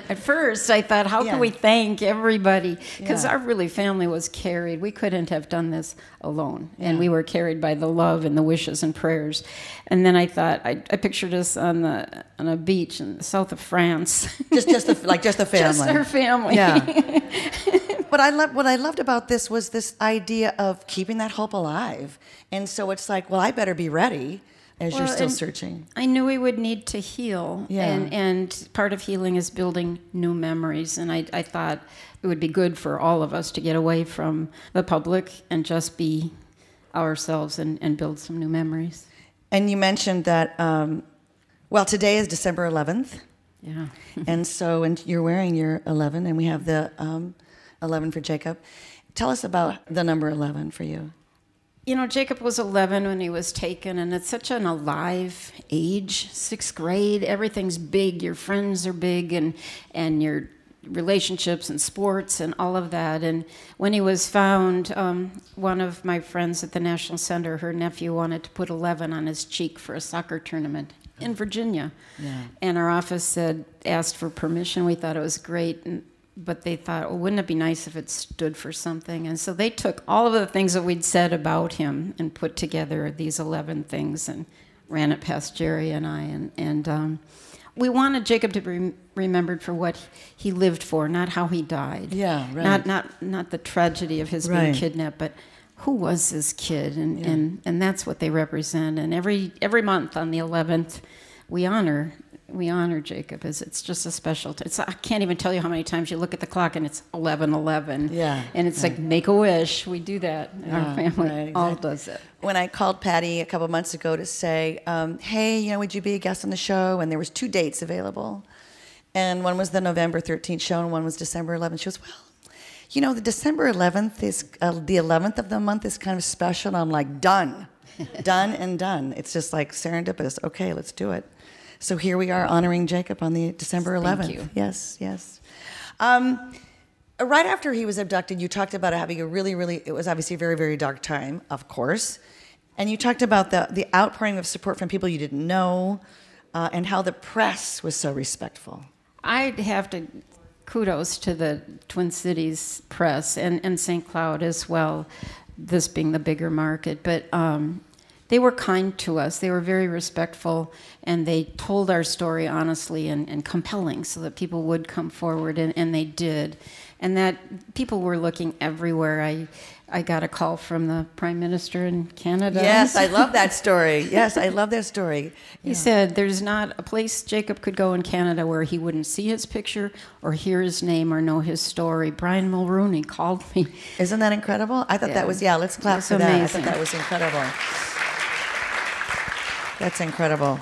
At first, I thought, how can we thank everybody? Because our family was carried. We couldn't have done this alone. And we were carried by the love and the wishes and prayers. And then I thought, I pictured us on a beach in the south of France. Just the family. Just our family. Yeah. What I loved about this was this idea of keeping that hope alive. And so it's like, well, I better be ready as you're still searching. I knew we would need to heal. Yeah. And part of healing is building new memories. And I thought it would be good for all of us to get away from the public and just be ourselves and build some new memories. And you mentioned that, today is December 11th. Yeah. And you're wearing your 11, and we have the 11 for Jacob. Tell us about the number 11 for you. You know, Jacob was 11 when he was taken, and it's such an alive age, 6th grade. Everything's big. Your friends are big, and your relationships and sports and all of that. And when he was found, one of my friends at the National Center, her nephew wanted to put 11 on his cheek for a soccer tournament in Virginia. Yeah. And our office asked for permission. We thought it was great. But they thought, well, wouldn't it be nice if it stood for something? And so they took all of the things that we'd said about him and put together these 11 things and ran it past Jerry and I. And we wanted Jacob to be remembered for what he lived for, not how he died. Yeah, right. Not the tragedy of his being kidnapped, but who was this kid? And that's what they represent. And every month on the 11th, we honor Jacob. It's just a special I can't even tell you how many times you look at the clock and it's 11:11. Yeah. And it's like, make a wish. We do that in our family. Right, exactly. All does it. When I called Patty a couple months ago to say, hey, would you be a guest on the show? And there was 2 dates available. And one was the November 13th show and one was December 11th. She goes, well, the December 11th is, the 11th of the month is kind of special. And I'm like, done. Done and done. It's just like serendipitous. Okay, let's do it. So here we are honoring Jacob on the December 11th. Thank you. Yes, yes. Right after he was abducted, you talked about having it was obviously a very, very dark time, of course. And you talked about the outpouring of support from people you didn't know and how the press was so respectful. I'd have to kudos to the Twin Cities press and St. Cloud as well, this being the bigger market. But they were kind to us. They were very respectful, and they told our story honestly and compelling so that people would come forward, and they did. And that people were looking everywhere. I got a call from the Prime Minister in Canada. Yes, I love that story. Yes, I love that story. He said there's not a place Jacob could go in Canada where he wouldn't see his picture or hear his name or know his story. Brian Mulrooney called me. Isn't that incredible? I thought that was, let's clap for that. I thought that was incredible. That's incredible.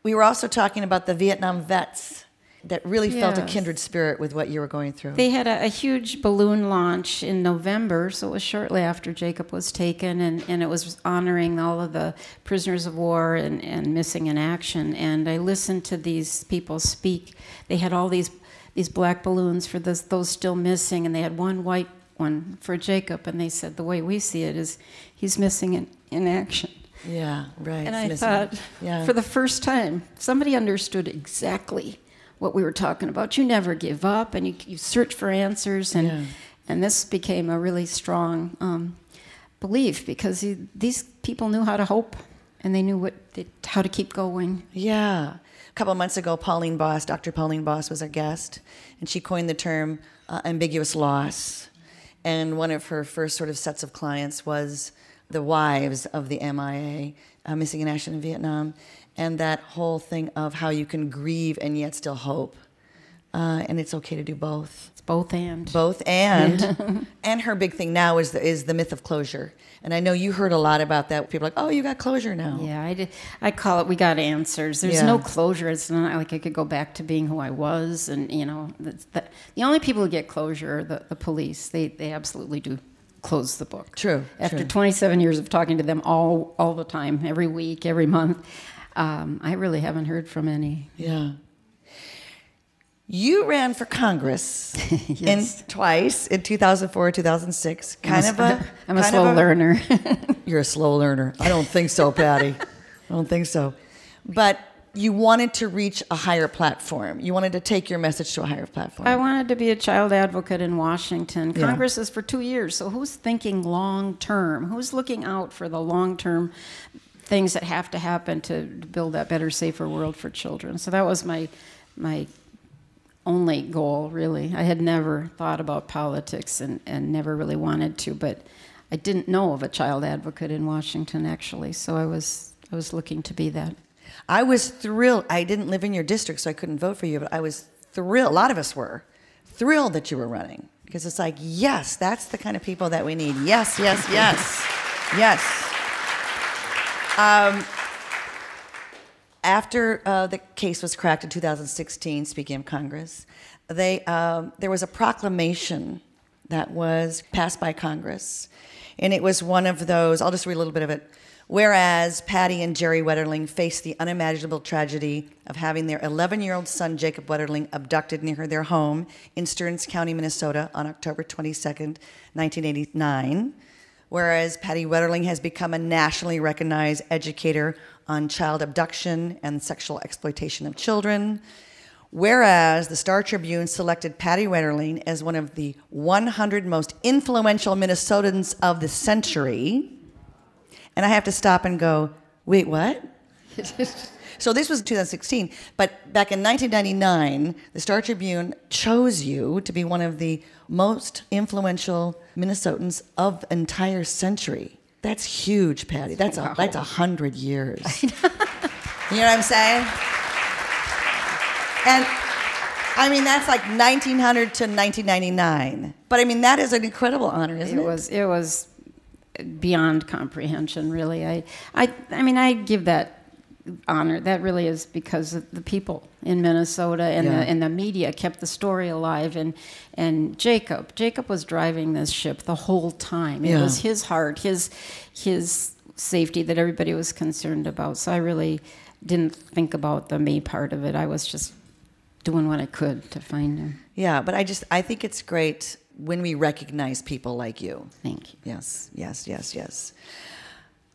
We were also talking about the Vietnam vets that really felt a Yes. kindred spirit with what you were going through. They had a huge balloon launch in November, so it was shortly after Jacob was taken, and it was honoring all of the prisoners of war and missing in action. And I listened to these people speak. They had all these black balloons for those still missing, and they had one white one for Jacob, and they said the way we see it is he's missing in action. Yeah, right. And I Missing. thought, Yeah. for the first time, somebody understood exactly what we were talking about. You never give up, and you search for answers, and this became a really strong belief because these people knew how to hope, and they knew how to keep going. Yeah. A couple of months ago, Dr. Pauline Boss was our guest, and she coined the term ambiguous loss. And one of her first sort of sets of clients was the wives of the MIA, missing in action in Vietnam, and that whole thing of how you can grieve and yet still hope. And it's okay to do both. It's both and. Both and. And her big thing now is the myth of closure. And I know you heard a lot about that. People are like, oh, you got closure now. Yeah, I did. I call it, we got answers. There's no closure. It's not like I could go back to being who I was. And, the only people who get closure are the police. They absolutely do close the book. True. After 27 years of talking to them all the time, every week, every month, I really haven't heard from any. Yeah. You ran for Congress Yes. twice, in 2004, 2006. I'm a slow learner. You're a slow learner. I don't think so, Patty. I don't think so. But you wanted to reach a higher platform. You wanted to take your message to a higher platform. I wanted to be a child advocate in Washington. Yeah. Congress is for 2 years, so who's thinking long term? Who's looking out for the long term things that have to happen to build that better, safer world for children? So that was my only goal, really. I had never thought about politics and never really wanted to, but I didn't know of a child advocate in Washington, actually, so I was looking to be that. I was thrilled. I didn't live in your district, so I couldn't vote for you, but I was thrilled. A lot of us were thrilled that you were running, because it's like, yes, that's the kind of people that we need. Yes, yes, yes, yes. After the case was cracked in 2016, speaking of Congress, there was a proclamation that was passed by Congress. And it was one of those, I'll just read a little bit of it. Whereas Patty and Jerry Wetterling faced the unimaginable tragedy of having their 11-year-old son, Jacob Wetterling, abducted near their home in Stearns County, Minnesota on October 22nd, 1989. Whereas Patty Wetterling has become a nationally recognized educator on child abduction and sexual exploitation of children. Whereas the Star Tribune selected Patty Wetterling as one of the 100 most influential Minnesotans of the century. And I have to stop and go, wait, what? So this was 2016, but back in 1999, the Star Tribune chose you to be one of the most influential Minnesotans of the entire century. That's huge, Patty. That's 100 years. You know what I'm saying? And I mean, that's like 1900 to 1999. But I mean, that is an incredible honor, isn't it? It was beyond comprehension, really. I mean, I give that honor. That really is because of the people in Minnesota and the media kept the story alive. And Jacob was driving this ship the whole time. It was his heart, his safety that everybody was concerned about. So I really didn't think about the me part of it. I was just doing what I could to find him. Yeah, but I think it's great when we recognize people like you. Thank you. Yes, yes, yes, yes.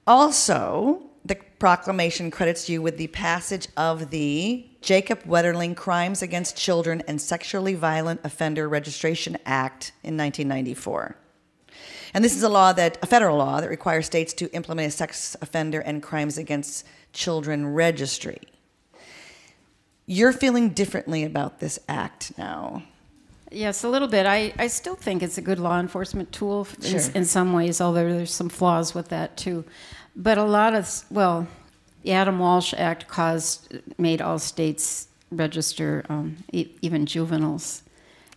Also, the proclamation credits you with the passage of the Jacob Wetterling Crimes Against Children and Sexually Violent Offender Registration Act in 1994. And this is a federal law that requires states to implement a sex offender and crimes against children registry. You're feeling differently about this act now. Yes, a little bit. I still think it's a good law enforcement tool in some ways, although there's some flaws with that too. But a lot of, the Adam Walsh Act made all states register even juveniles.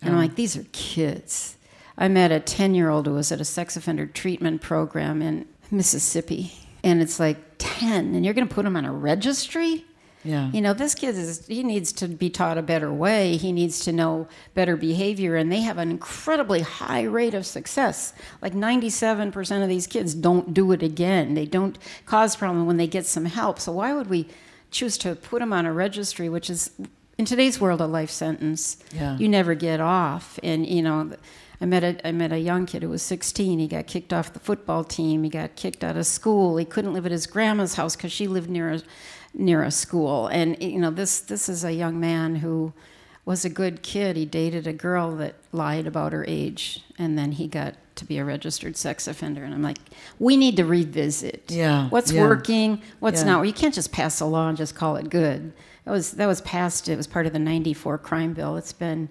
And I'm like, these are kids. I met a 10-year-old who was at a sex offender treatment program in Mississippi. And it's like 10, and you're going to put them on a registry? Yeah. You know, this kid he needs to be taught a better way. He needs to know better behavior, and they have an incredibly high rate of success. Like 97% of these kids don't do it again. They don't cause problem when they get some help. So why would we choose to put them on a registry, which is, in today's world, a life sentence? Yeah. You never get off. And, you know, I met a young kid who was 16. He got kicked off the football team. He got kicked out of school. He couldn't live at his grandma's house because she lived near a school. And, you know, this is a young man who was a good kid. He dated a girl that lied about her age, and then he got to be a registered sex offender. And I'm like, we need to revisit what's working, what's not. You can't just pass a law and just call it good. That was passed. It was part of the '94 crime bill. It's been.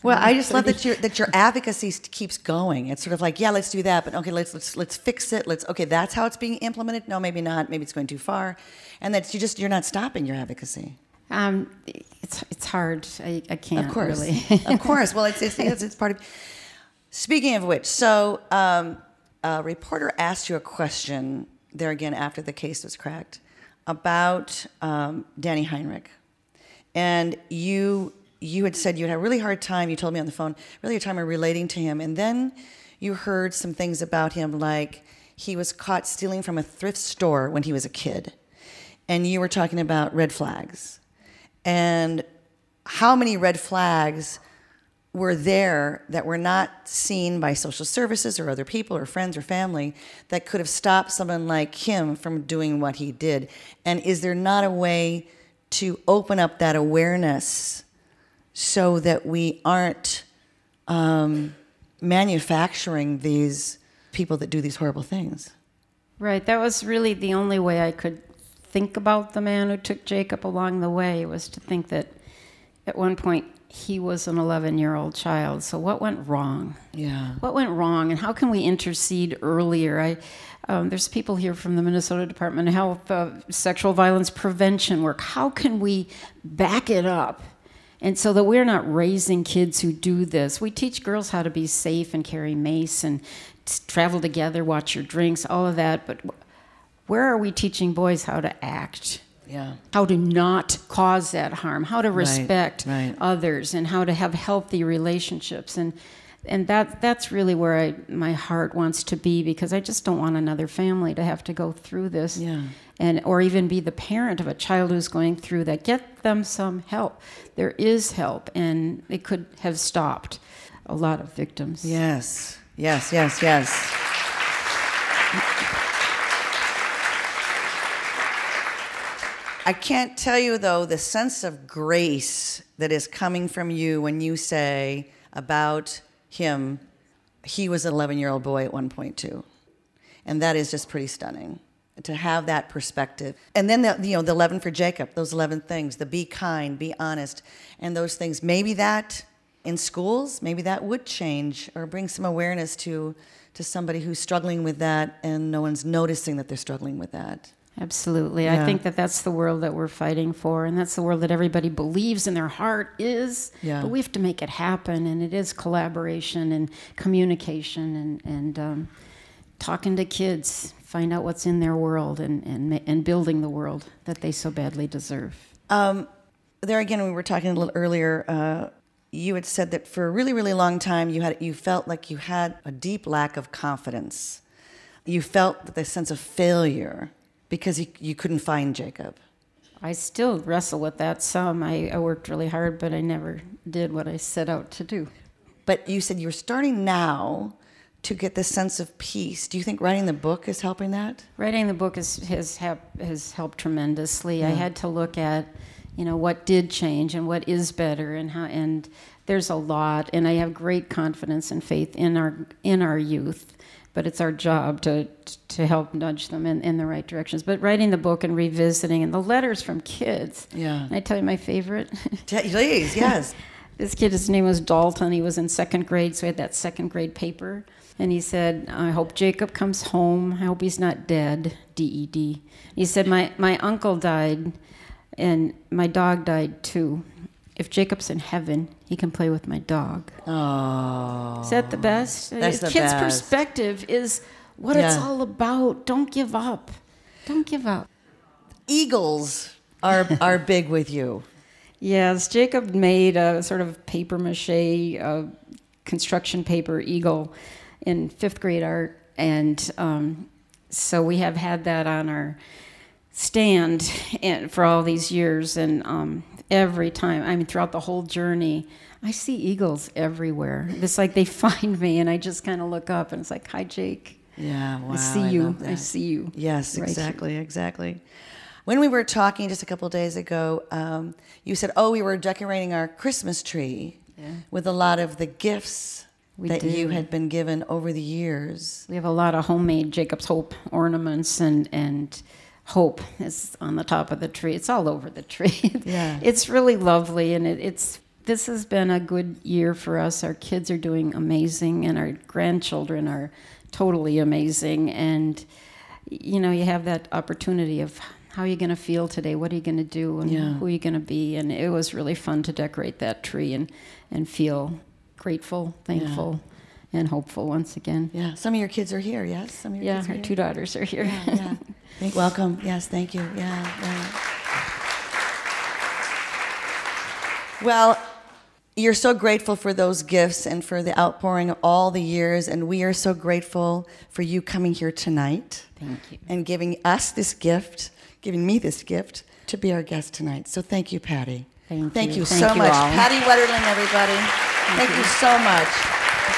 Well, I just love that your advocacy keeps going. It's sort of like, yeah, let's do that, but okay, let's fix it. Okay, that's how it's being implemented. No, maybe not. Maybe it's going too far, and that you're not stopping your advocacy. It's hard. I can't. Of course, really. Of course. Well, it's part of. Speaking of which, so a reporter asked you a question there again after the case was cracked about Danny Heinrich, and you had said you had a really hard time, you told me on the phone, really hard time relating to him. And then you heard some things about him, like he was caught stealing from a thrift store when he was a kid. And you were talking about red flags. And how many red flags were there that were not seen by social services or other people or friends or family that could have stopped someone like him from doing what he did? And is there not a way to open up that awareness so that we aren't manufacturing these people that do these horrible things? Right. That was really the only way I could think about the man who took Jacob along the way, was to think that at one point he was an 11-year-old child. So what went wrong? Yeah. What went wrong, and how can we intercede earlier? There's people here from the Minnesota Department of Health, sexual violence prevention work. How can we back it up? And so that we're not raising kids who do this. We teach girls how to be safe and carry mace and travel together, watch your drinks, all of that. But where are we teaching boys how to act? Yeah. How to not cause that harm, how to respect others, and how to have healthy relationships. And that's really where my heart wants to be, because I just don't want another family to have to go through this. Yeah. Or even be the parent of a child who's going through that. Get them some help. There is help, and it could have stopped a lot of victims. Yes, yes, yes, yes. I can't tell you, though, the sense of grace that is coming from you when you say about him, he was an 11-year-old boy at one point, too. And that is just pretty stunning, to have that perspective. And then the 11 for Jacob, those 11 things, the be kind, be honest, and those things. Maybe that in schools, maybe that would change or bring some awareness to somebody who's struggling with that, and no one's noticing that they're struggling with that. Absolutely. Yeah. I think that's the world that we're fighting for, and that's the world that everybody believes in their heart is. Yeah. But we have to make it happen, and it is collaboration and communication and talking to kids, find out what's in their world, and building the world that they so badly deserve. There again, we were talking a little earlier. You had said that for a really, really long time, you felt like you had a deep lack of confidence. You felt the sense of failure because you couldn't find Jacob. I still wrestle with that some. I worked really hard, but I never did what I set out to do. But you said you're starting now to get this sense of peace. Do you think writing the book is helping that? Writing the book has helped tremendously. Yeah. I had to look at, what did change and what is better, and there's a lot. And I have great confidence and faith in our youth. But it's our job to help nudge them in the right directions. But writing the book and revisiting, and the letters from kids. Yeah. Can I tell you my favorite? Please, yes. This kid, his name was Dalton. He was in second grade, so he had that second grade paper. And he said, I hope Jacob comes home. I hope he's not dead, D-E-D. He said, my uncle died, and my dog died too. If Jacob's in heaven, he can play with my dog. Oh. Is that the best? That's the kid's best. Perspective is what it's all about. Don't give up. Don't give up. Eagles are big with you. Yes, Jacob made a sort of paper mache construction paper eagle in 5th grade art, and so we have had that on our stand for all these years, and every time, I mean, throughout the whole journey, I see eagles everywhere. It's like they find me, and I just kind of look up, and it's like, hi, Jake. Yeah, wow. I see you. love that. I see you. Yes, right exactly, exactly. When we were talking just a couple of days ago, you said, oh, we were decorating our Christmas tree with a lot of the gifts that you had been given over the years. We have a lot of homemade Jacob's Hope ornaments, and hope is on the top of the tree. It's all over the tree. Yeah. It's really lovely, and this has been a good year for us. Our kids are doing amazing, and our grandchildren are totally amazing. And, you know, you have that opportunity of how are you going to feel today? What are you going to do? And who are you going to be? And it was really fun to decorate that tree and feel grateful, thankful, and hopeful once again. Yeah. Some of your kids are here, yes? Some of your kids are our here? 2 daughters are here. Yeah. Welcome. Yes, thank you. Yeah. Well, you're so grateful for those gifts and for the outpouring of all the years, and we are so grateful for you coming here tonight. Thank you. And giving us this gift, giving me this gift to be our guest tonight. So thank you, Patty. Thank you so much. all. Patty Wetterling, everybody. Thank you so much.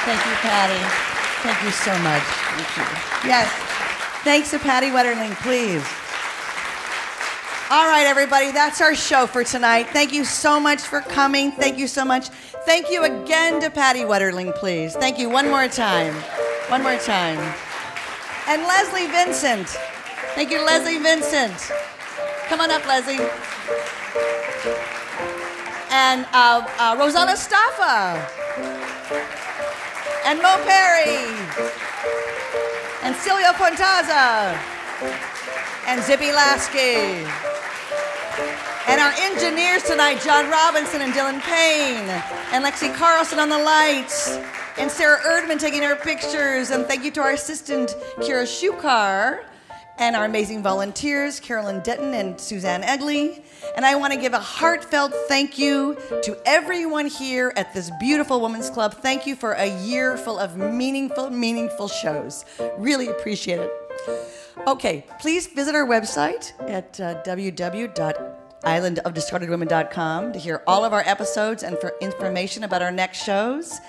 Thank you, Patty. Thank you so much. Thank you. Yes. Thanks to Patty Wetterling, please. All right, everybody, that's our show for tonight. Thank you so much for coming. Thank you so much. Thank you again to Patty Wetterling, please. Thank you one more time. One more time. And Leslie Vincent. Thank you, Leslie Vincent. Come on up, Leslie. And Rosanna Staffa. And Mo Perry. And Silvia Pontaza. And Zippy Laske. And our engineers tonight, John Robinson and Dylan Payne. And Lexi Carlson on the lights. And Sarah Erdman taking our pictures. And thank you to our assistant, Kira Shukar. And our amazing volunteers, Carolyn Denton and Suzanne Egley. And I want to give a heartfelt thank you to everyone here at this beautiful Women's Club. Thank you for a year full of meaningful shows. Really appreciate it. Okay, please visit our website at www.islandofdiscardedwomen.com to hear all of our episodes and for information about our next shows.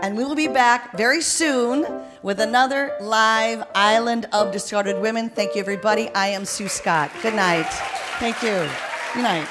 And we will be back very soon with another live Island of Discarded Women. Thank you, everybody. I am Sue Scott. Good night. Thank you. Good night.